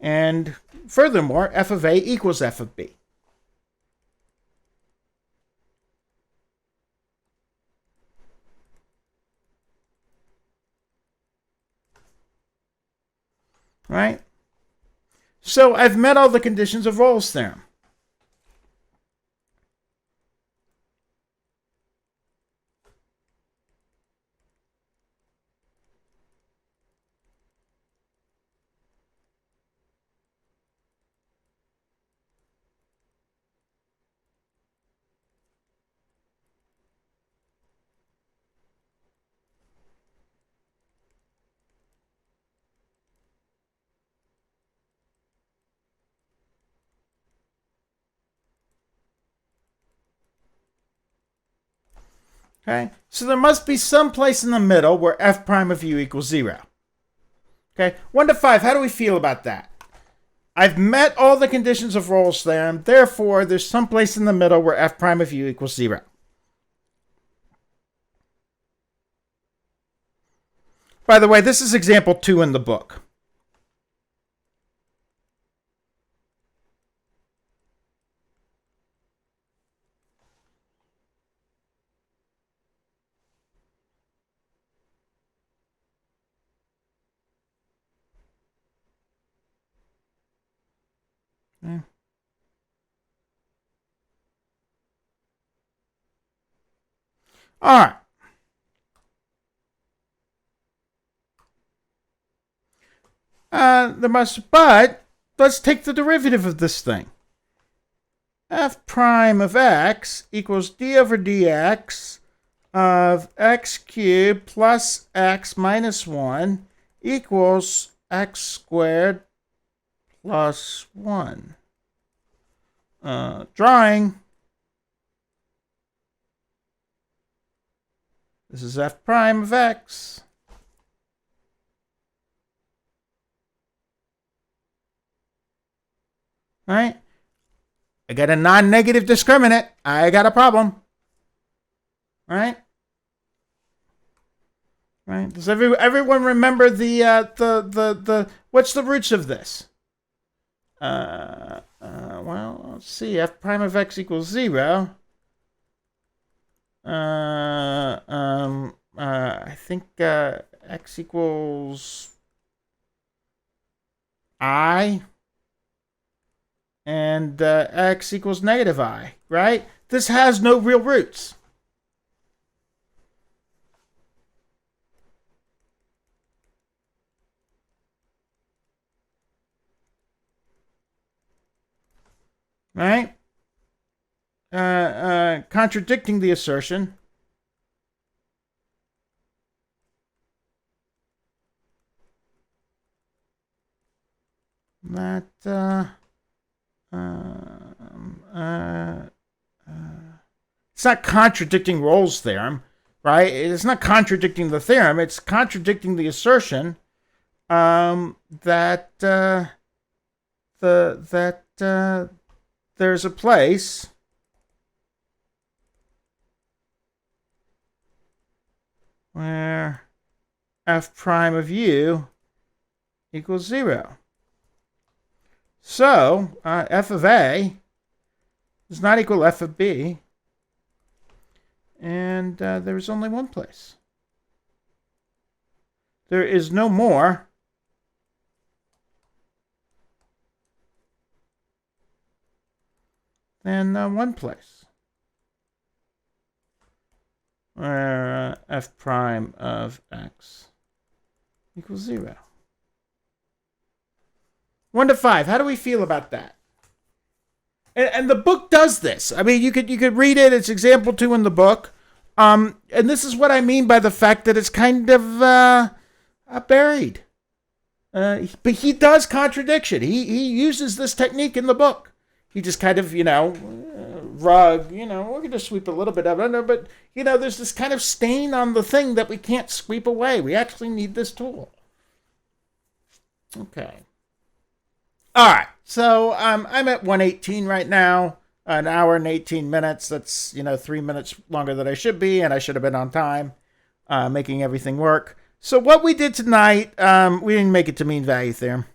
And furthermore, f of A equals f of B. Right? So I've met all the conditions of Rolle's theorem. Okay? So there must be some place in the middle where f prime of u equals 0. Okay? 1 to 5, how do we feel about that? I've met all the conditions of Rolle's theorem, therefore there's some place in the middle where f prime of u equals 0. By the way, this is example 2 in the book. Okay. All right. But let's take the derivative of this thing. F prime of x equals d over dx of x cubed plus x minus 1 equals x squared plus 1. Drawing. This is f prime of x. All right. I got a non-negative discriminant. I got a problem. All right. Right. Does everyone remember the what's the roots of this? Well, let's see. F prime of x equals 0. I think x equals I. And x equals negative I, right? This has no real roots. Right? Contradicting the assertion that it's not contradicting Rolle's theorem, right? It's not contradicting the theorem. It's contradicting the assertion that there's a place where f prime of u equals 0. So, f of a does not equal f of b, and there is only one place. There is no more than one place where f prime of x equals 0. 1 to 5. How do we feel about that? And the book does this. I mean, you could read it. It's example 2 in the book. And this is what I mean by the fact that it's kind of buried. But he does contradiction. He uses this technique in the book. He just kind of, rug, we're going to sweep a little bit of it. But, there's this kind of stain on the thing that we can't sweep away. We actually need this tool. Okay. All right, so I'm at 1:18 right now, an hour and 18 minutes. That's, 3 minutes longer than I should be, and I should have been on time, making everything work. So what we did tonight, we didn't make it to mean value theorem,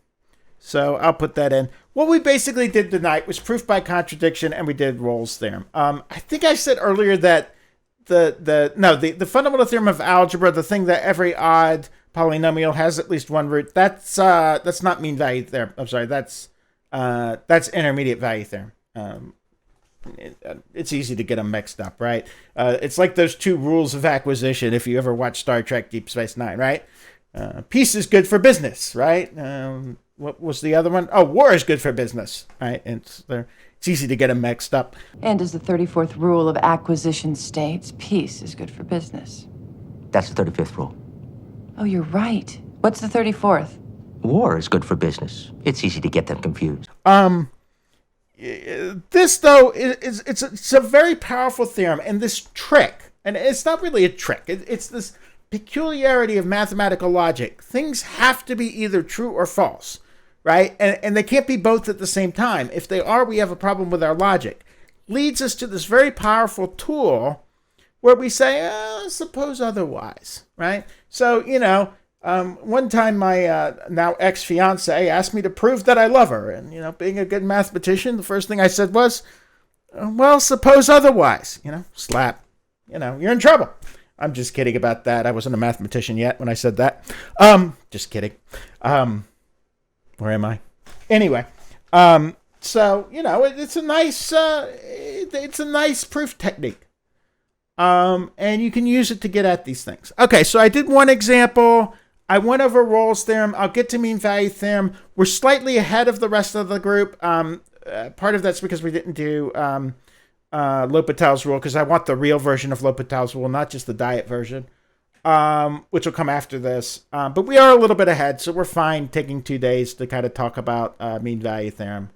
so I'll put that in. What we basically did tonight was proof by contradiction, and we did Rolle's theorem. I think I said earlier that the fundamental theorem of algebra, the thing that every odd polynomial has at least one root, that's not mean value theorem. I'm sorry, that's intermediate value theorem. It's easy to get them mixed up, right? It's like those two rules of acquisition if you ever watch Star Trek Deep Space Nine, right? Peace is good for business, right? What was the other one? Oh, war is good for business, right? It's easy to get them mixed up. And as the 34th rule of acquisition states, peace is good for business. That's the 35th rule. Oh, you're right. What's the 34th? War is good for business. It's easy to get them confused. This, though, it's a very powerful theorem, and this trick, and it's not really a trick, it's this peculiarity of mathematical logic. Things have to be either true or false, right? And they can't be both at the same time. If they are, we have a problem with our logic. Leads us to this very powerful tool where we say, suppose otherwise, right? So, one time my now ex-fiance asked me to prove that I love her. And, being a good mathematician, the first thing I said was, well, suppose otherwise, slap, you're in trouble. I'm just kidding about that. I wasn't a mathematician yet when I said that. Just kidding. Where am I? Anyway, so, it's a nice proof technique. And you can use it to get at these things. Okay, so I did one example. I went over Rolle's theorem. I'll get to mean value theorem. We're slightly ahead of the rest of the group. Part of that's because we didn't do L'Hopital's rule, because I want the real version of L'Hopital's rule, not just the diet version, which will come after this. But we are a little bit ahead, so we're fine taking 2 days to kind of talk about mean value theorem,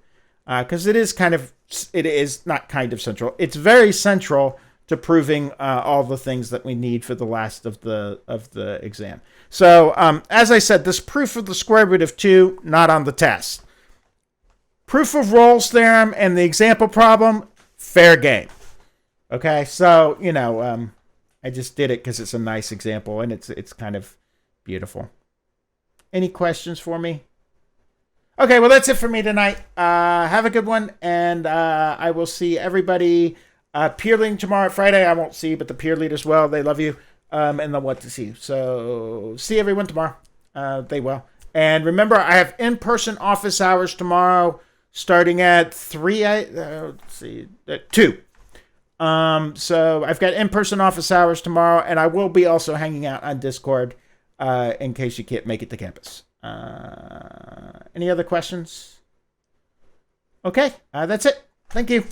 because it is not kind of central. It's very central to proving all the things that we need for the last of the exam. So as I said, this proof of the square root of 2, not on the test. Proof of Rolle's theorem and the example problem, fair game. Okay, so, I just did it because it's a nice example and it's kind of beautiful. Any questions for me? Okay, well, that's it for me tonight. Have a good one, and I will see everybody peer leading tomorrow. Friday, I won't see, but the peer lead as well. They love you, and they'll want to see you. So see everyone tomorrow. They will. And remember, I have in-person office hours tomorrow, starting at 3. 2. So I've got in-person office hours tomorrow, and I will be also hanging out on Discord in case you can't make it to campus. Any other questions? Okay, that's it. Thank you.